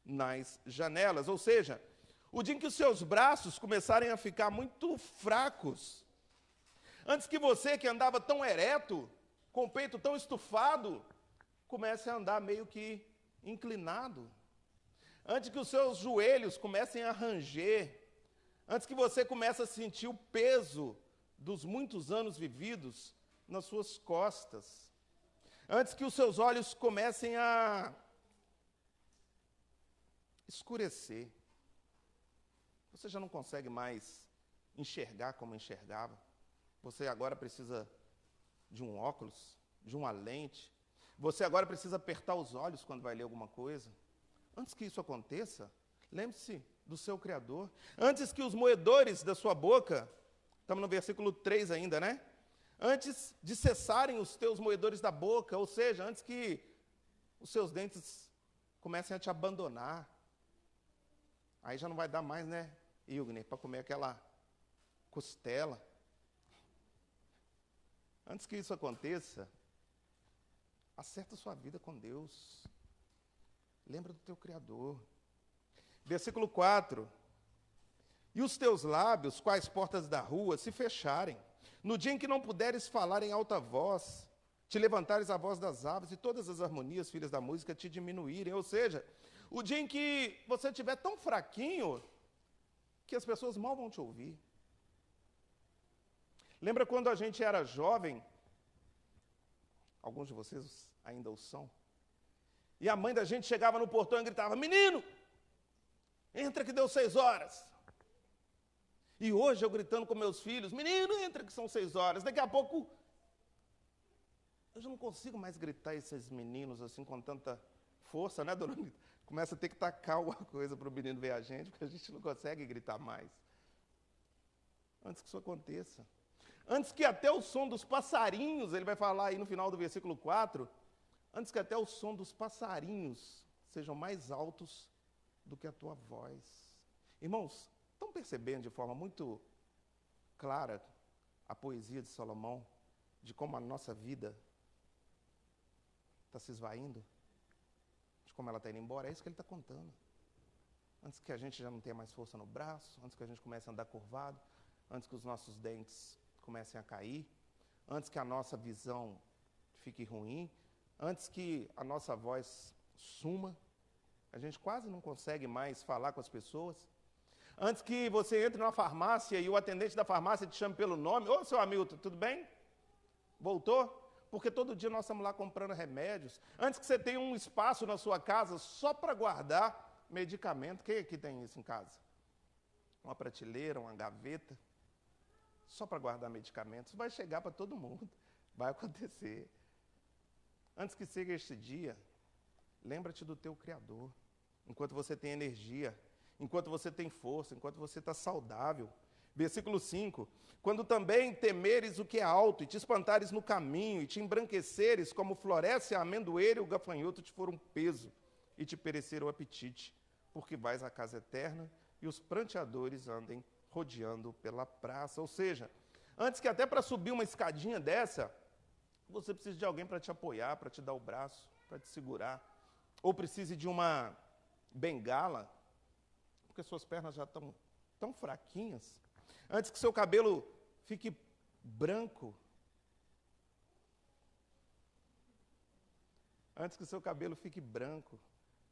nas janelas. Ou seja, o dia em que os seus braços começarem a ficar muito fracos, antes que você, que andava tão ereto, com o peito tão estufado, comece a andar meio que inclinado. Antes que os seus joelhos comecem a ranger, antes que você comece a sentir o peso dos muitos anos vividos nas suas costas, antes que os seus olhos comecem a escurecer, você já não consegue mais enxergar como enxergava. Você agora precisa de um óculos, de uma lente. Você agora precisa apertar os olhos quando vai ler alguma coisa. Antes que isso aconteça, lembre-se do seu Criador. Antes que os moedores da sua boca, estamos no versículo 3 ainda, né? Antes de cessarem os teus moedores da boca, ou seja, antes que os seus dentes comecem a te abandonar. Aí já não vai dar mais, né, Ilgner, para comer aquela costela. Antes que isso aconteça, acerta a sua vida com Deus. Lembra do teu Criador. Versículo 4. E os teus lábios, quais portas da rua, se fecharem. No dia em que não puderes falar em alta voz, te levantares a voz das aves e todas as harmonias, filhas da música, te diminuírem. Ou seja, o dia em que você estiver tão fraquinho que as pessoas mal vão te ouvir. Lembra quando a gente era jovem? Alguns de vocês ainda o são. E a mãe da gente chegava no portão e gritava, menino, entra que deu 6 horas. E hoje eu gritando com meus filhos, menino, entra que são 6 horas. Daqui a pouco, eu já não consigo mais gritar esses meninos assim com tanta força, né, dona Anitta? Começa a ter que tacar alguma coisa para o menino ver a gente, porque a gente não consegue gritar mais. Antes que isso aconteça. Antes que até o som dos passarinhos, ele vai falar aí no final do versículo 4, antes que até o som dos passarinhos sejam mais altos do que a tua voz. Irmãos, estão percebendo de forma muito clara a poesia de Salomão, de como a nossa vida está se esvaindo? De como ela está indo embora? É isso que ele está contando. Antes que a gente já não tenha mais força no braço, antes que a gente comece a andar curvado, antes que os nossos dentes comecem a cair, antes que a nossa visão fique ruim, antes que a nossa voz suma, a gente quase não consegue mais falar com as pessoas. Antes que você entre numa farmácia e o atendente da farmácia te chame pelo nome, ô seu Hamilton, tudo bem? Voltou? Porque todo dia nós estamos lá comprando remédios. Antes que você tenha um espaço na sua casa só para guardar medicamento. Quem aqui tem isso em casa? Uma prateleira, uma gaveta, só para guardar medicamentos. Isso vai chegar para todo mundo, vai acontecer. Antes que chegue este dia, lembra-te do teu Criador. Enquanto você tem energia, enquanto você tem força, enquanto você está saudável. Versículo 5, quando também temeres o que é alto, e te espantares no caminho, e te embranqueceres, como floresce a amendoeira e o gafanhoto te for um peso, e te perecer o apetite, porque vais à casa eterna, e os pranteadores andem rodeando pela praça. Ou seja, antes que até para subir uma escadinha dessa, você precisa de alguém para te apoiar, para te dar o braço, para te segurar, ou precise de uma bengala, porque suas pernas já estão tão fraquinhas. Antes que seu cabelo fique branco,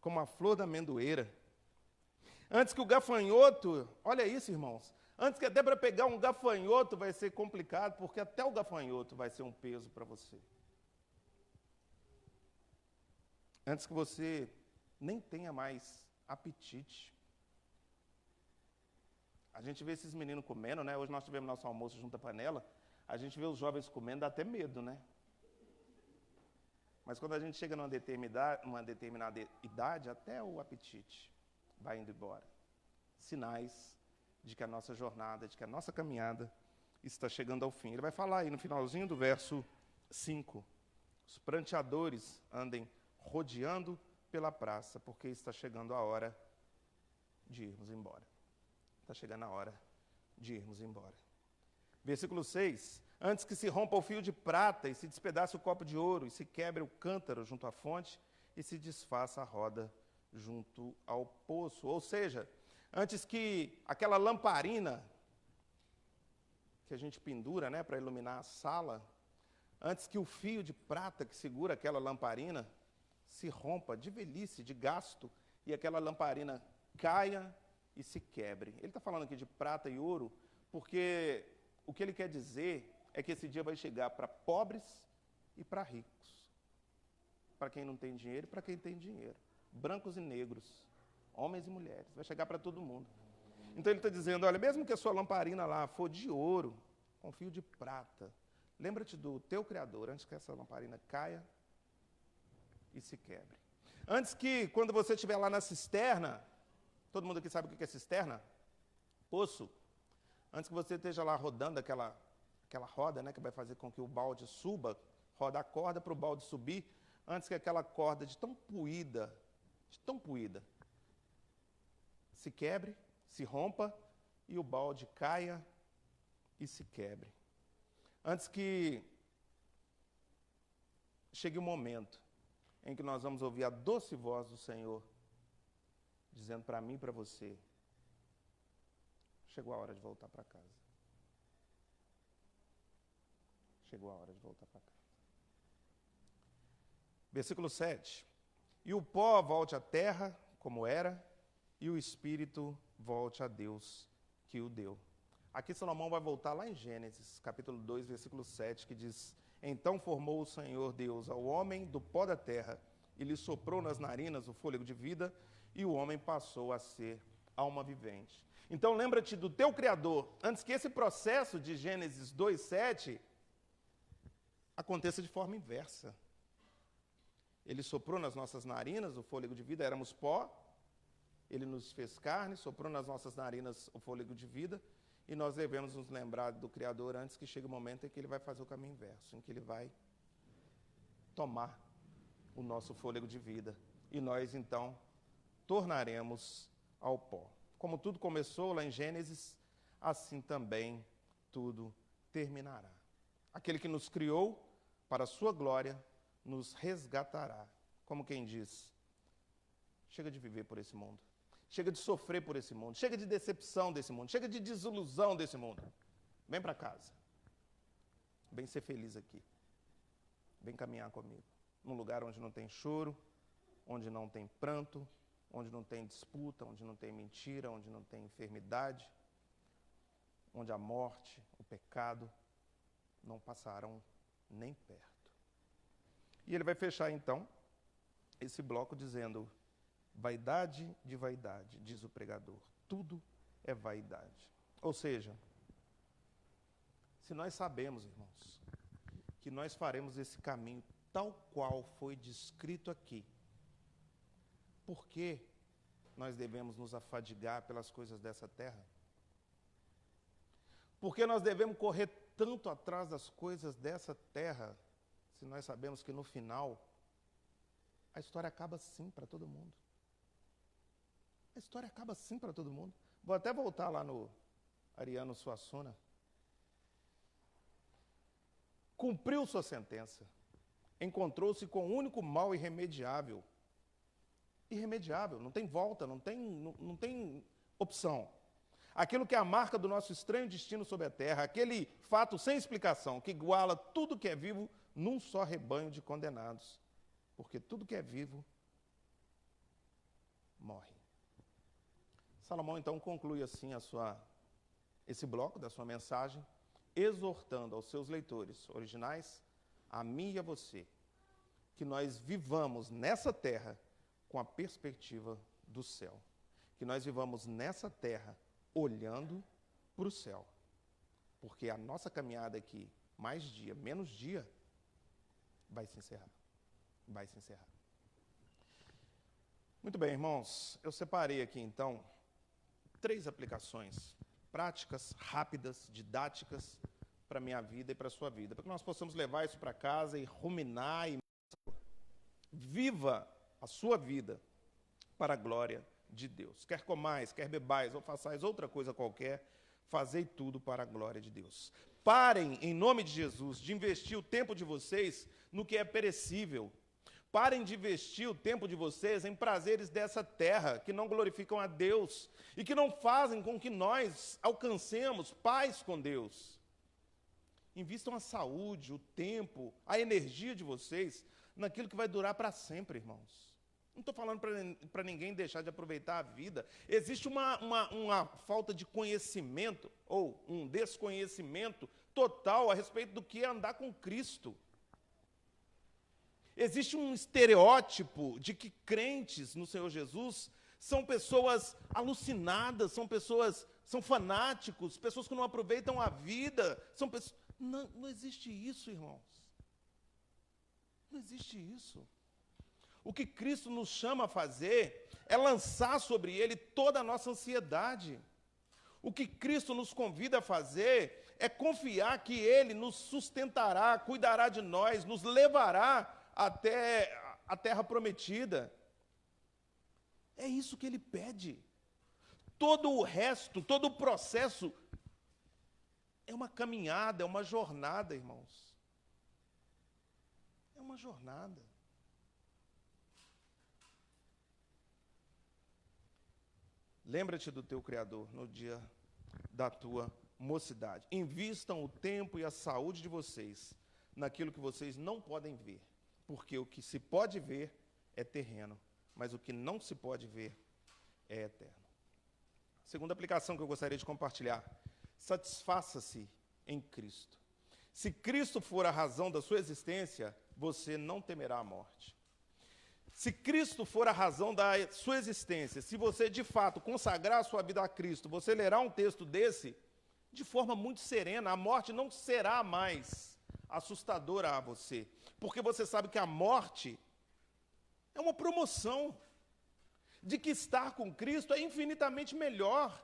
como a flor da amendoeira. Antes que o gafanhoto, olha isso, irmãos, antes que até para pegar um gafanhoto vai ser complicado, porque até o gafanhoto vai ser um peso para você. Antes que você nem tenha mais apetite. A gente vê esses meninos comendo, né? Hoje nós tivemos nosso almoço junto à panela. A gente vê os jovens comendo, dá até medo, né? Mas quando a gente chega numa determinada idade, até o apetite vai indo embora. Sinais de que a nossa jornada, de que a nossa caminhada está chegando ao fim. Ele vai falar aí no finalzinho do verso 5. Os pranteadores andem rodeando pela praça, porque está chegando a hora de irmos embora. Está chegando a hora de irmos embora. Versículo 6. Antes que se rompa o fio de prata e se despedace o copo de ouro e se quebre o cântaro junto à fonte e se desfaça a roda junto ao poço. Ou seja, antes que aquela lamparina que a gente pendura, né, para iluminar a sala, antes que o fio de prata que segura aquela lamparina se rompa de velhice, de gasto, e aquela lamparina caia e se quebre. Ele está falando aqui de prata e ouro, porque o que ele quer dizer é que esse dia vai chegar para pobres e para ricos. Para quem não tem dinheiro e para quem tem dinheiro. Brancos e negros, homens e mulheres. Vai chegar para todo mundo. Então ele está dizendo, olha, mesmo que a sua lamparina lá for de ouro, com fio de prata, lembra-te do teu Criador, antes que essa lamparina caia e se quebre. Antes que, quando você estiver lá na cisterna, todo mundo aqui sabe o que é cisterna? Poço. Antes que você esteja lá rodando aquela roda, né, que vai fazer com que o balde suba, roda a corda para o balde subir, antes que aquela corda de tão puída, se quebre, se rompa e o balde caia e se quebre. Antes que chegue o momento em que nós vamos ouvir a doce voz do Senhor dizendo para mim e para você, chegou a hora de voltar para casa. Chegou a hora de voltar para casa. Versículo 7. E o pó volte à terra, como era, e o espírito volte a Deus, que o deu. Aqui Salomão vai voltar lá em Gênesis, capítulo 2, versículo 7, que diz, então formou o Senhor Deus ao homem do pó da terra, e lhe soprou nas narinas o fôlego de vida, e o homem passou a ser alma vivente. Então lembra-te do teu Criador, antes que esse processo de Gênesis 2, 7 aconteça de forma inversa. Ele soprou nas nossas narinas o fôlego de vida, éramos pó, ele nos fez carne, soprou nas nossas narinas o fôlego de vida, e nós devemos nos lembrar do Criador antes que chegue o momento em que ele vai fazer o caminho inverso, em que ele vai tomar o nosso fôlego de vida, e nós então tornaremos ao pó. Como tudo começou lá em Gênesis, assim também tudo terminará. Aquele que nos criou para a sua glória, nos resgatará. Como quem diz, chega de viver por esse mundo. Chega de sofrer por esse mundo. Chega de decepção desse mundo. Chega de desilusão desse mundo. Vem para casa. Vem ser feliz aqui. Vem caminhar comigo. num lugar onde não tem choro, onde não tem pranto, onde não tem disputa, onde não tem mentira, onde não tem enfermidade, onde a morte, o pecado não passarão nem perto. E ele vai fechar então esse bloco dizendo: vaidade de vaidade, diz o pregador, tudo é vaidade. Ou seja, se nós sabemos, irmãos, que nós faremos esse caminho tal qual foi descrito aqui, por que nós devemos nos afadigar pelas coisas dessa terra? Por que nós devemos correr tanto atrás das coisas dessa terra, se nós sabemos que no final a história acaba assim para todo mundo? A história acaba assim para todo mundo. Vou até voltar lá no Ariano Suassuna. Cumpriu sua sentença. Encontrou-se com o único mal irremediável. Irremediável, não tem volta, não tem opção. Aquilo que é a marca do nosso estranho destino sobre a terra, aquele fato sem explicação, que iguala tudo que é vivo num só rebanho de condenados. Porque tudo que é vivo morre. Salomão, então, conclui assim esse bloco da sua mensagem, exortando aos seus leitores originais, a mim e a você, que nós vivamos nessa terra com a perspectiva do céu. Que nós vivamos nessa terra olhando para o céu. Porque a nossa caminhada aqui, mais dia, menos dia, vai se encerrar. Vai se encerrar. Muito bem, irmãos. Eu separei aqui, então, 3 aplicações práticas, rápidas, didáticas para a minha vida e para a sua vida, para que nós possamos levar isso para casa e ruminar e viva a sua vida para a glória de Deus. Quer comais, quer bebais ou façais outra coisa qualquer, fazei tudo para a glória de Deus. Parem, em nome de Jesus, de investir o tempo de vocês no que é perecível. Parem de investir o tempo de vocês em prazeres dessa terra, que não glorificam a Deus e que não fazem com que nós alcancemos paz com Deus. Invistam a saúde, o tempo, a energia de vocês naquilo que vai durar para sempre, irmãos. Não estou falando para ninguém deixar de aproveitar a vida. Existe uma falta de conhecimento, ou um desconhecimento total a respeito do que é andar com Cristo. Existe um estereótipo de que crentes no Senhor Jesus são pessoas alucinadas, são fanáticos, pessoas que não aproveitam a vida. Não existe isso, irmãos. Não existe isso. O que Cristo nos chama a fazer é lançar sobre Ele toda a nossa ansiedade. O que Cristo nos convida a fazer é confiar que Ele nos sustentará, cuidará de nós, nos levará até a terra prometida. É isso que Ele pede. Todo o resto, todo o processo é uma caminhada, é uma jornada, irmãos. É uma jornada. Lembra-te do teu Criador no dia da tua mocidade. Invistam o tempo e a saúde de vocês naquilo que vocês não podem ver, porque o que se pode ver é terreno, mas o que não se pode ver é eterno. Segunda aplicação que eu gostaria de compartilhar: satisfaça-se em Cristo. Se Cristo for a razão da sua existência, você não temerá a morte. Se Cristo for a razão da sua existência, se você de fato consagrar a sua vida a Cristo, você lerá um texto desse de forma muito serena. A morte não será mais assustadora a você, porque você sabe que a morte é uma promoção, de que estar com Cristo é infinitamente melhor,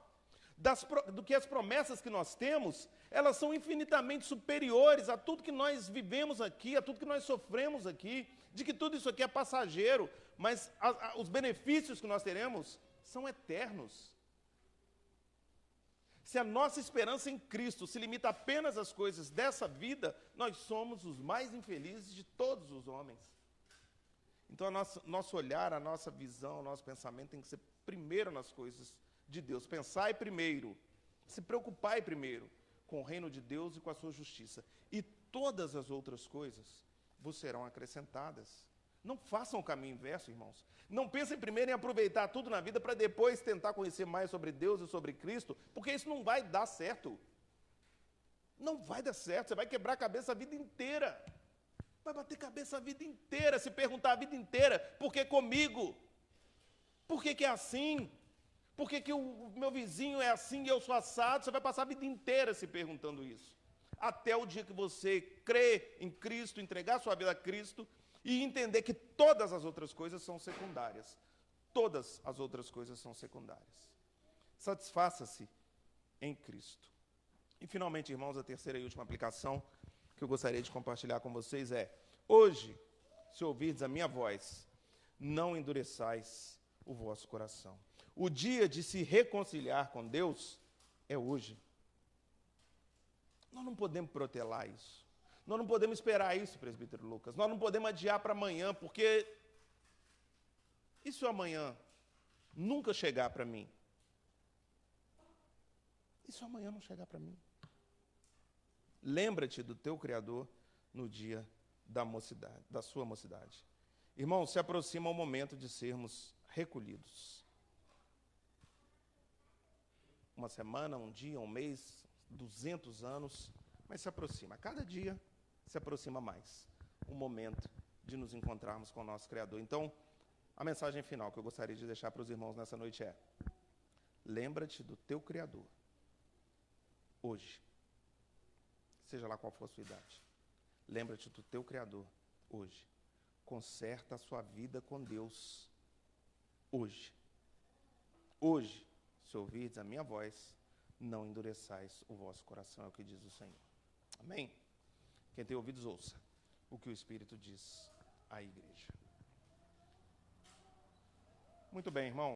do que as promessas que nós temos, elas são infinitamente superiores a tudo que nós vivemos aqui, a tudo que nós sofremos aqui, de que tudo isso aqui é passageiro, mas os benefícios que nós teremos são eternos. Se a nossa esperança em Cristo se limita apenas às coisas dessa vida, nós somos os mais infelizes de todos os homens. Então, nosso olhar, a nossa visão, o nosso pensamento tem que ser primeiro nas coisas de Deus. Pensai primeiro, se preocupai primeiro com o reino de Deus e com a sua justiça. E todas as outras coisas vos serão acrescentadas. Não façam o caminho inverso, irmãos. Não pensem primeiro em aproveitar tudo na vida para depois tentar conhecer mais sobre Deus e sobre Cristo, porque isso não vai dar certo. Não vai dar certo, você vai quebrar a cabeça a vida inteira. Vai bater cabeça a vida inteira, se perguntar a vida inteira, por que comigo? Por que é assim? Por que o meu vizinho é assim e eu sou assado? Você vai passar a vida inteira se perguntando isso. Até o dia que você crê em Cristo, entregar sua vida a Cristo e entender que todas as outras coisas são secundárias. Todas as outras coisas são secundárias. Satisfaça-se em Cristo. E, finalmente, irmãos, a terceira e última aplicação que eu gostaria de compartilhar com vocês é: hoje, se ouvirdes a minha voz, não endureçais o vosso coração. O dia de se reconciliar com Deus é hoje. Nós não podemos protelar isso. Nós não podemos esperar isso, presbítero Lucas. Nós não podemos adiar para amanhã, porque e se o amanhã nunca chegar para mim? E se o amanhã não chegar para mim? Lembra-te do teu Criador no dia da mocidade, da sua mocidade. Irmãos, se aproxima o momento de sermos recolhidos. Uma semana, um dia, um mês, 200 anos, mas se aproxima. A cada dia se aproxima mais o momento de nos encontrarmos com o nosso Criador. Então, a mensagem final que eu gostaria de deixar para os irmãos nessa noite é: lembra-te do teu Criador hoje. Seja lá qual for a sua idade. Lembra-te do teu Criador hoje. Conserta a sua vida com Deus hoje. Hoje, se ouvirdes a minha voz, não endureçais o vosso coração, é o que diz o Senhor. Amém? Quem tem ouvidos, ouça o que o Espírito diz à igreja. Muito bem, irmão.